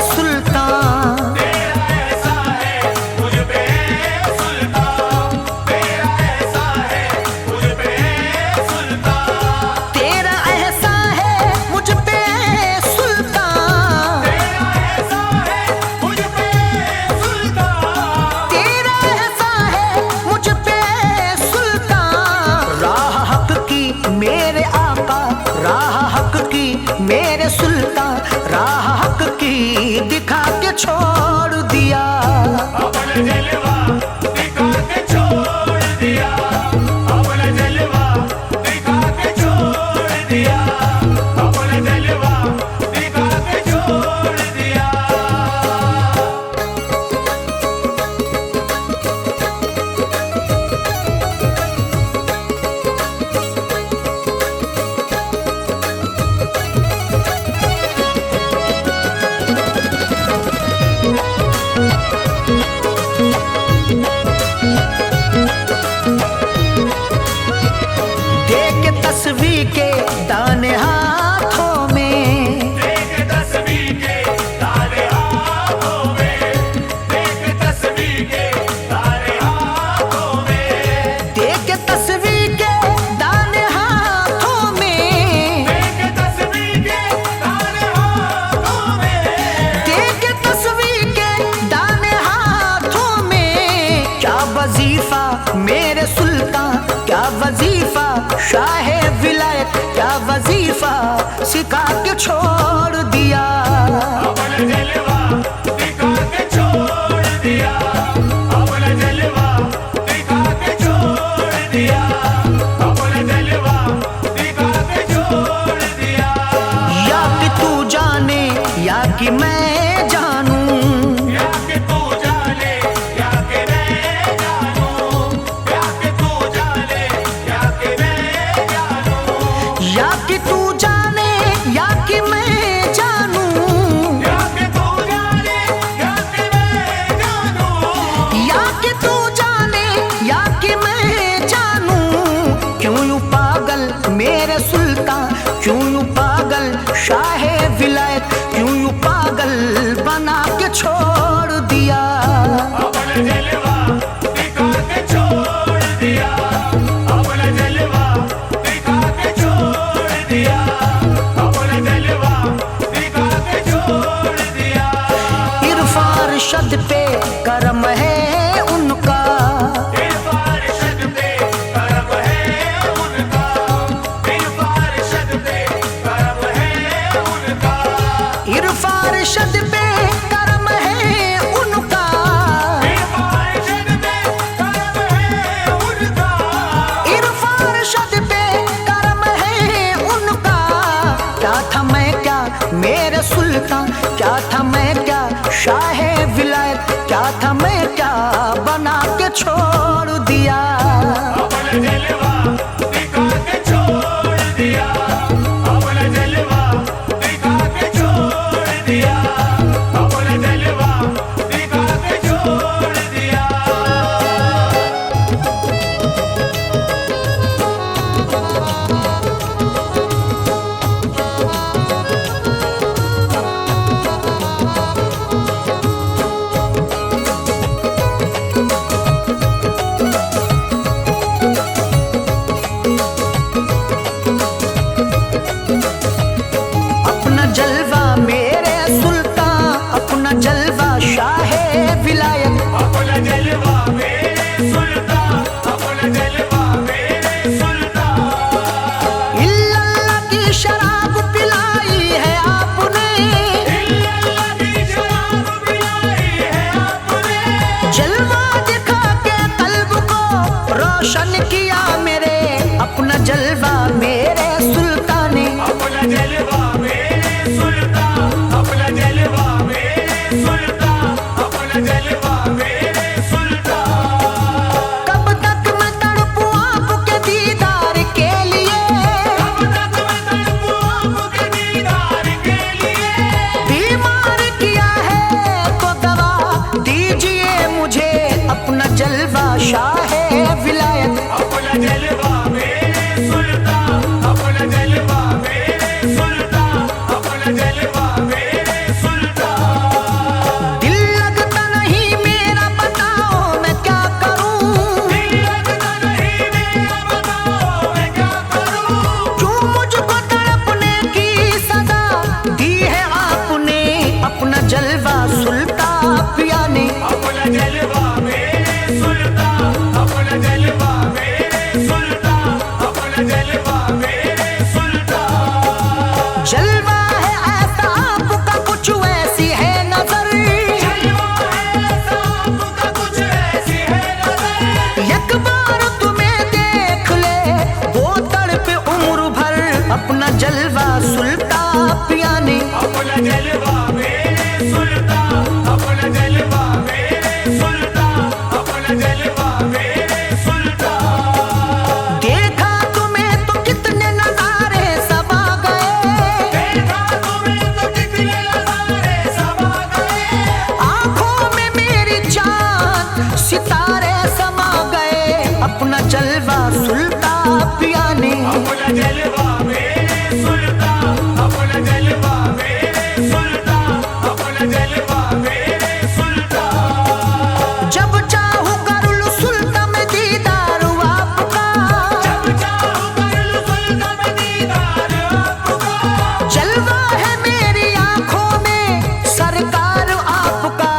सुल्तान, तेरा ऐसा है मुझ पे सुल्तान, तेरा ऐसा है मुझ पे सुल्तान, तेरा एहसान है मुझ पे ऐ सुल्तान, तेरा ऐसा है मुझ पे सुल्तान, तेरा एहसान है मुझ पे ऐ सुल्तान। राह हक की मेरे आका, राह हक की मेरे सुल्तान, राह हक की दिखा के छोड़ दिया। अपना जलवा दिखा के छोड़ दिया, अपना जलवा दिखा के छोड़ दिया, अपना जलवा दिखा के छोड़ दिया। देख तस्वीर के दाने हाथों में, देख तस्वीर के तारे हाथों में, देख तस्वीर के तारे हाथों में, देख तस्वीर के दाने हाथों में, देख तस्वीर के तारे हाथों में, देख तस्वीर के दाने हाथों में। क्या वजीफा मेरे सुल्तान, क्या वजीफा शाहे विलायत, क्या वजीफा सिखा के छोड़ दिया। अपना जलवा दिखा के छोड़ दिया, अपना जलवा दिखा के छोड़ दिया, अपना जलवा दिखा के छोड़ दिया। या कि तू जाने या कि मैं जानूं, या कि तू जाने या कि मैं जानूं, या कि तू जाने या कि मैं जानूं, या कि तू जाने या कि मैं जानूं, या कि तू जाने या कि मैं जानूं, या कि तू जाने या कि मैं जानूं। क्यों यूं पागल मेरे सुल्तान, क्यों यूं पागल शाहे विलायत, क्यों यूं पागल बना के छोड़ दिया। अपना जलवा दिखा के छोड़ दिया, अपना जलवा दिखा के छोड़ दिया, अपना जलवा दिखा के छोड़ दिया। इरफान शद पे करम है उनका, इरफान शद पे करम है उनका, इरफान शद पे करम है उनका, इरफान शद पे करम है उनका, इरफान शद पे करम है उनका, इरफान शद पे करम है उनका। क्या था मैं क्या मेरे सुल्तान, क्या था मैं क्या शाहे विलायत, क्या था मैं क्या बना के छोड़ दिया। अपना जलवा दिखा के छोड़ दिया, अपना जलवा दिखा के छोड़ दिया, अपना जलवा दिखा के छोड़ दिया। जलवा मेरे सुल्तान, अपना जलवा शाह विलायत। अपना जलवा मेरे सुल्तान, अपना जलवा मेरे सुल्तान। इल्लल्लाह की शराब पिलाई है आपने, इल्लल्लाह की शराब पिलाई है आपने। जलवा दिखा के कल्ब को रोशन किया मेरे, अपना जलवा मेरे सुल्ताने। अपना जलवा मेरे सुल्तान, अपना जलवा मेरे सुल्तान, अपना जलवा मेरे सुल्तान। कब तक मैं तड़पूं आपके दीदार के लिए, कब तक मैं तड़पूं आपके दीदार के लिए। बीमार किया है तो दवा दीजिए मुझे, अपना जलवा शाह विलायत। अपना जलवा मेरे सुल्तान, अपना जलवा मेरे सुल्तान, अपना जलवा मेरे सुल्तान। दिल लगता नहीं मेरा, बताओ मैं क्या करूं, दिल लगता नहीं मेरा, बताओ मैं क्या करूं। क्यों मुझको तड़पने की सजा दी है आपने, अपना जलवा सुल्तान पिया ने। अपना जलवा मेरे सुल्तान, अपना जलवा मेरे सुल्तान, अपना जलवा मेरे सुल्तान। जलवा है ऐसा आपका, कुछ ऐसी है नजर, जलवा है ऐसा आपका, कुछ ऐसी है नजर। एक बार तुम्हें देख ले वो तड़पे उम्र भर, अपना जलवा सुल्तान पिया ने। अपना जलवा मेरे सुल्तान, अपना जलवा मेरे सुल्तान, अपना जलवा मेरे सुल्तान। देखा तुम्हें तो कितने नजारे समा गए, देखा तुम्हें तो कितने नजारे समा गए। आंखों में मेरी चांद सितारे समा गए, अपना जलवा सुल्तान पिया ने। अपना जलवा मेरे सुल्तान, अपना जलवा मेरे सुल्तान, अपना जलवा मेरे सुल्तान। जब चाहूं कर लूं सुल्तान में दीदार आपका, जब चाहूं कर लूं सुल्तान में दीदार आपका। जलवा है मेरी आंखों में सरकार आपका,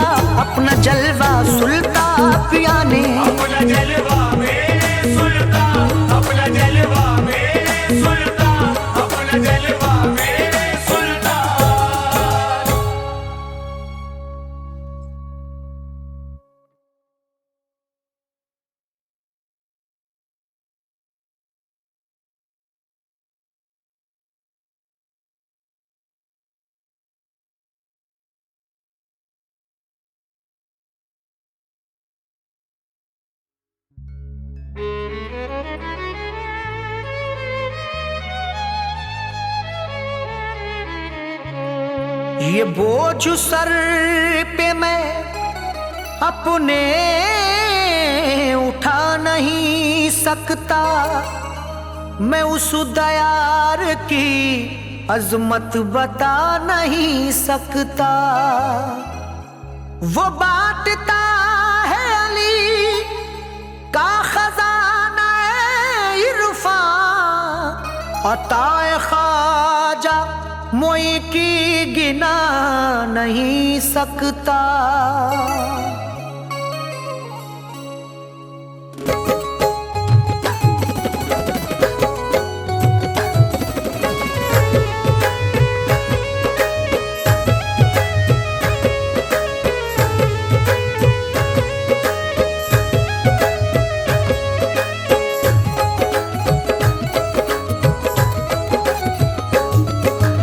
अपना जलवा सुल्तान पिया ने। अपना जलवा मेरे सुल्तान, अपना जलवा मेरे सुल्तान, अपना जलवा मेरे सुल्तान। ये बोझ सर पे मैं अपने उठा नहीं सकता, मैं उस दयार की अजमत बता नहीं सकता। वो बांटता है अली का खजाना इरफान, अताए ख्वाजा मोई की गिना नहीं सकता।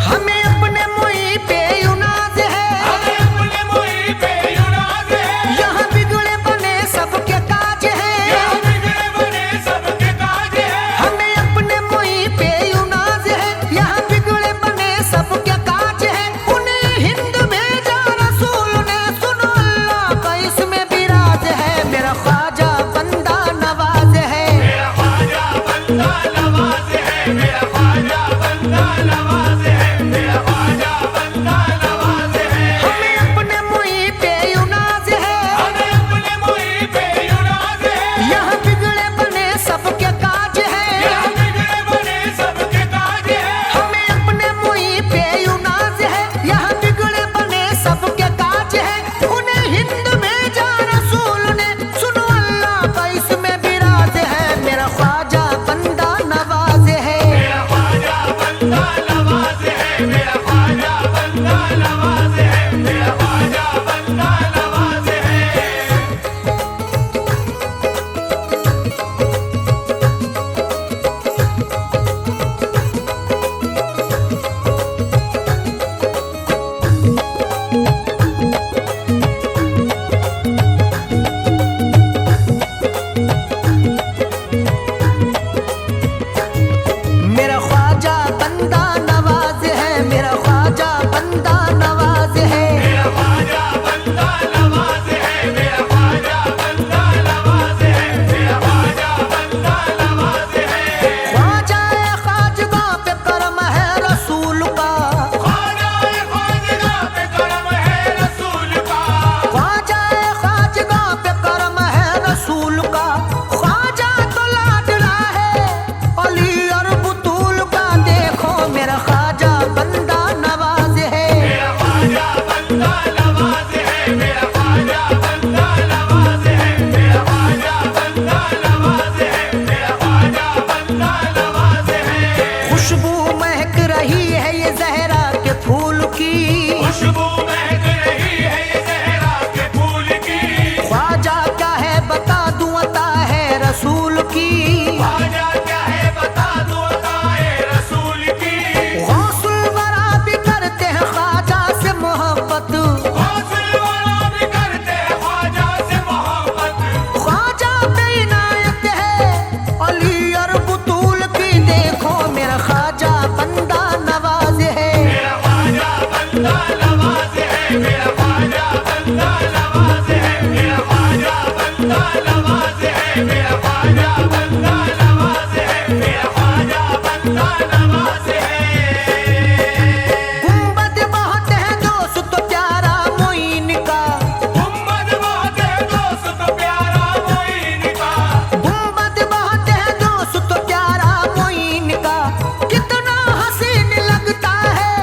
हमें अपने मुई पे युनाज है, हमें अपने मुई पे युनाज है। यहाँ बिगड़े बने सबके काज है। यहाँ बिगड़े बने सबके काज है। हमें अपने मुई पे युनाज है, यहाँ बिगड़े बने सबके काज है। उन्हें हिंद भेजा रसूल ने, सुनो अल्लाह का इसमें बिराज है। मेरा ख्वाजा बंदा नवाज है, मेरा ख्वाजा बंदा नवाज है, मेरा ख्वाजा बंदा नवाज है, मेरा ख्वाजा बंदा नवाज है। हमें अपने मुई पे युनाज है, हमें अपने मुई पे युनाज है। यहाँ बिगड़े बने सबके काज है। यहाँ बिगड़े बने सबके काज है। हमें अपने मुई पे युनाज है, फूल की, खुशबू महक रही है ये ज़हरा के फूल की। ख्वाजा क्या है बता दूं अता है रसूल की, ख्वाजा क्या है बता दूं अता है रसूल की। गौसुल वरा भी करते हैं ख्वाजा से मोहब्बत, गौसुल वाला भी करते हैं ख्वाजा से मोहब्बत। ख्वाजा पे इनायत है अली और बुतूल की, देखो मेरा ख्वाजा बंदा नवाज है। मेरा ख्वाजा बंदा नवाज है, मेरा ख्वाजा बंदा नवाज है, मेरा ख्वाजा बंदा नवाज है, मेरा ख्वाजा बंदा नवाज है, मेरा ख्वाजा बंदा नवाज है। गुंबद बहुत है दोस्त प्यारा मोइन का, गुम्बद बहुत है दोस्त प्यारा मोइन का। गुंबद बहुत है दोस्त प्यारा मोइन का, कितना हसीन लगता है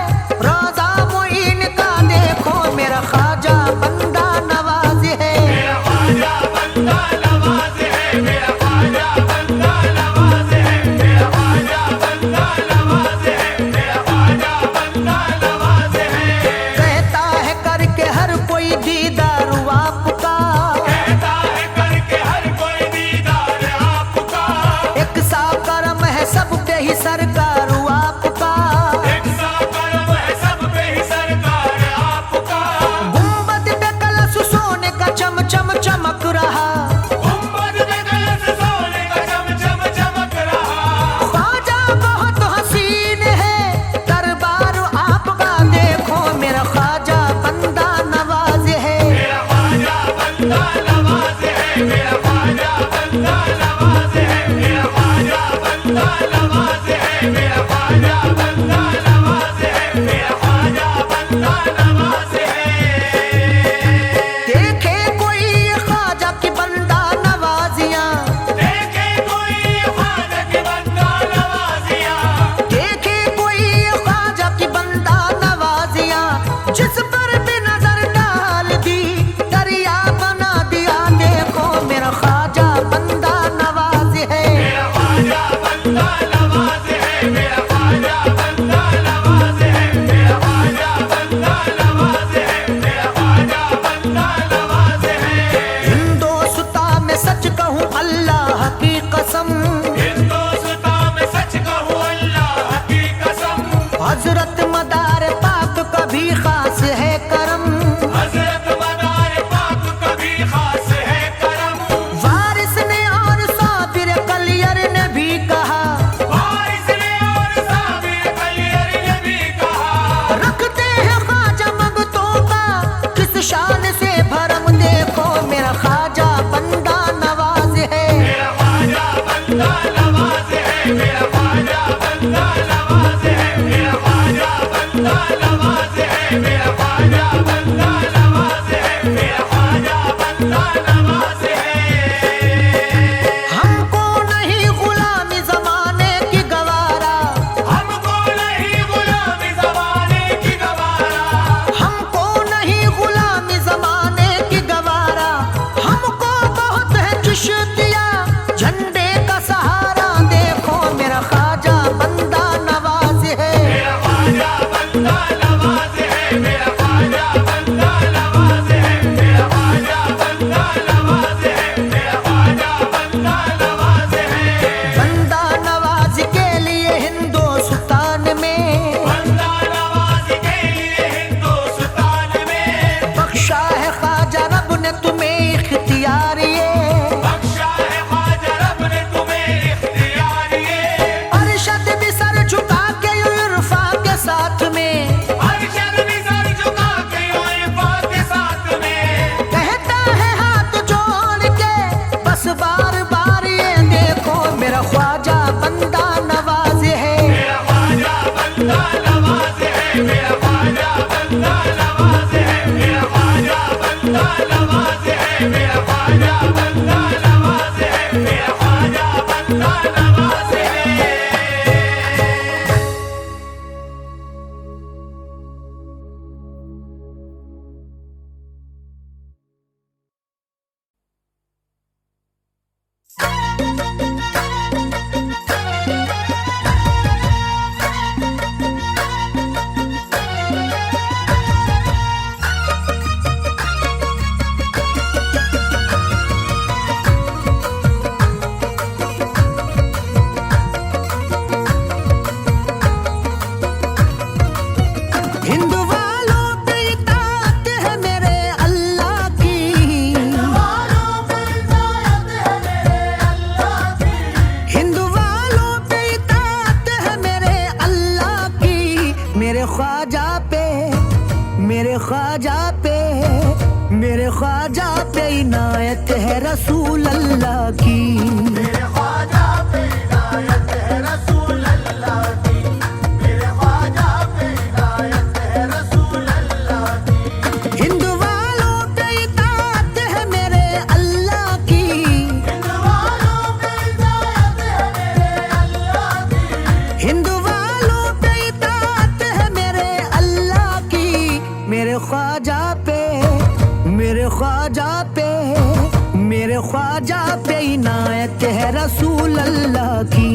रोजा मोइन का, देखो मेरा ख्वाजा बंदा नवाज है। मेरा ख्वाजा बंदा नवाज है, मेरा ख्वाजा बंदा नवाज है, मेरा ख्वाजा बंदा नवाज है, मेरा ख्वाजा बंदा नवाज है। कहता है करके हर कोई दीदार आपका, कहता है करके हर कोई दीदार आपका। एक सा करम है सब पे ही सरकार आपका, एक सा करम है सब पे ही सरकार आपका। गुंबद पे कलश सोने का चम चम चमक रहा, गुम्बद पे कलश सोने का चम चम चमक रहा। ख्वाजा बहुत हसीन है दरबार आपका, देखो मेरा ख्वाजा बंदा नवाज है। मेरा ख्वाजा बंदा नवाज है, मेरा ख्वाजा बंदा नवाज है, मेरा ख्वाजा बंदा नवाज है, मेरा ख्वाजा बंदा नवाज है, मेरा ख्वाजा बंदा नवाज है। देखे कोई ख्वाजा की बंदा नवाजियां, देखे कोई ख्वाजा की बंदा नवाजियां। देखे कोई ख्वाजा की बंदा नवाजियां, जिस पर भी नजर डाल दी दरिया बना दिया, देखो मेरा ख्वाजा बंदा नवाज है। मेरा ख्वाजा बंदा नवाज है, मेरा ख्वाजा बंदा नवाज है, मेरा ख्वाजा बंदा नवाज है, मेरा ख्वाजा बंदा नवाज है। हिंदोस्तां में सच कहूँ अल्लाह की कसम, हिंदुस्तां में सच कहूँ अल्लाह की कसम। हजरत मदार पाक का भी खास है करम, हजरत मदार पाक कभी खास है करम। वारिस ने और साबिर कलियर ने भी कहा, वारिस ने और साबिर कलियर ने भी कहा। रखते हैं ख्वाजा मगतों का किस शान से भरम, देखो मेरा ख्वाजा बंदा नवाज है। मेरा ख्वाजा बंदा नवाज है, मेरा ख्वाजा बंदा नवाज है, मेरा ख्वाजा बंदा नवाज है, मेरा ख्वाजा बंदा नवाज है, मेरा ख्वाजा बंदा नवाज है। हमको नहीं गुलामी जमाने की गवारा, हमको नहीं गुलामी ज़माने की गवारा। हमको नहीं गुलामी जमाने की गवारा, हमको बहुत है चिश्तिया झंडे का सहारा, देखो मेरा ख्वाजा बंदा नवाज है। मेरा ख्वाजा बंदा नवाज है, मेरा ख्वाजा बंदा नवाज है, मेरा ख्वाजा बंदा नवाज है, मेरा ख्वाजा बंदा नवाज है। बंदा नवाज के लिए हिंदुस्तान में बंदा नवाज के लिए हिंदुस्तान में बख्शा है ख्वाजा रब ने तुम्हें इख्तियार ये, बख्शा है ख्वाजा रब ने तुम्हें इख्तियार ये। अरशद भी सर झुका के इरफा के साथ में, अरशद भी सर झुका के इरफा के साथ में कहता है हाथ जोड़ के बस बार बार ये, देखो मेरा ख्वाजा बंदा नवाज है। मेरा ख्वाजा बंदा नवाज है, मेरा ख्वाजा बंदा नवाज है, मेरा ख्वाजा बंदा नवाज है, मेरा ख्वाजा बंदा नवाज है, मेरा ख्वाजा बंदा नवाज है। ख्वाजा पे, मेरे ख्वाजा पे, मेरे ख्वाजा पे इनायत है रसूल अल्लाह की। मेरे ख्वाजा पे इनायत है रसूल अल्लाह की, मेरे ख्वाजा पे इनायत है रसूल अल्लाह की। हिंद वालों पे इताअत है मेरे अल्लाह की, हिंद वालों पे इनायत है मेरे अल्लाह की, हिंद वालों पे इताअत है मेरे अल्लाह की। मेरे ख्वाजा पे, मेरे ख्वाजा पे, मेरे ख्वाजा पे इनायत है रसूल अल्लाह की।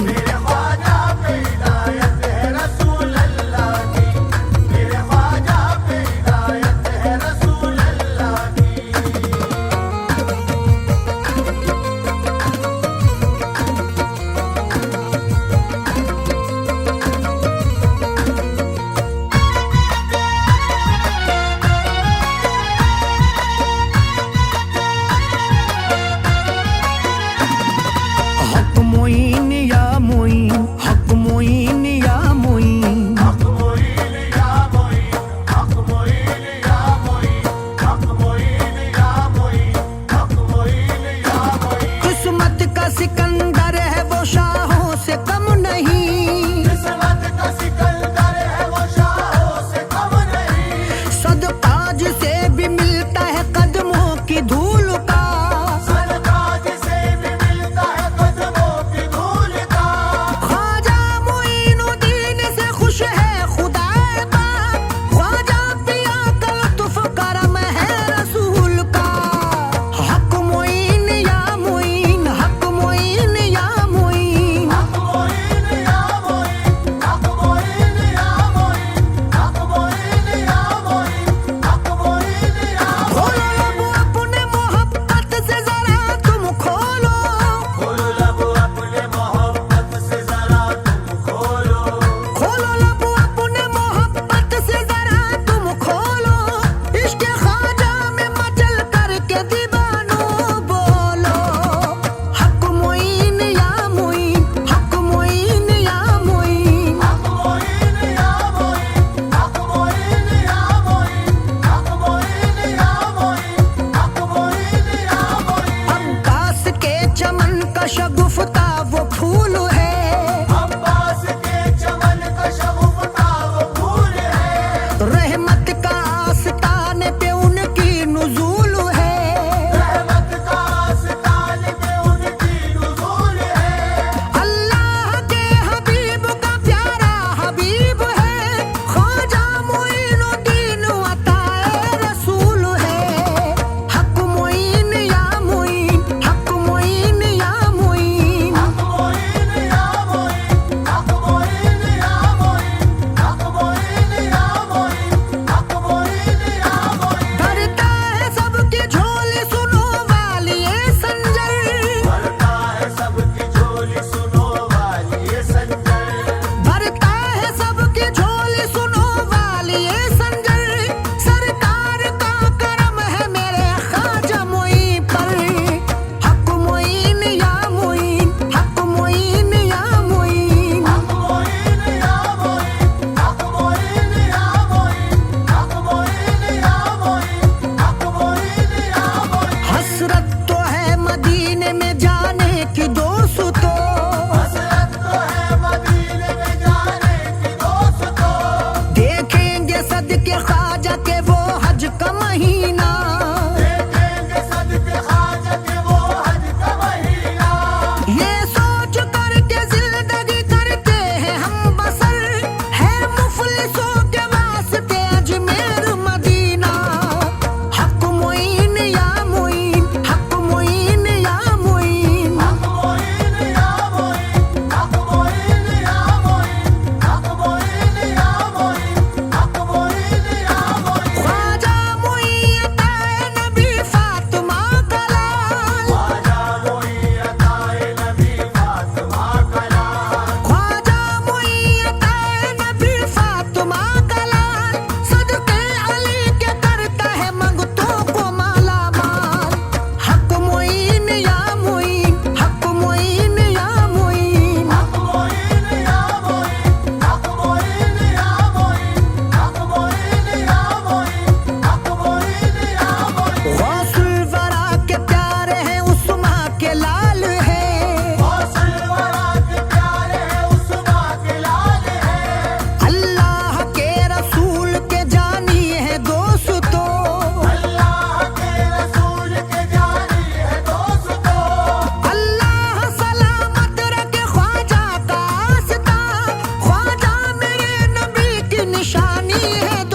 मेरे ख्वाजा पे इनायत है रसूल अल्लाह की, मेरे ख्वाजा पे इनायत है रसूल अल्लाह की। हक मोइन या है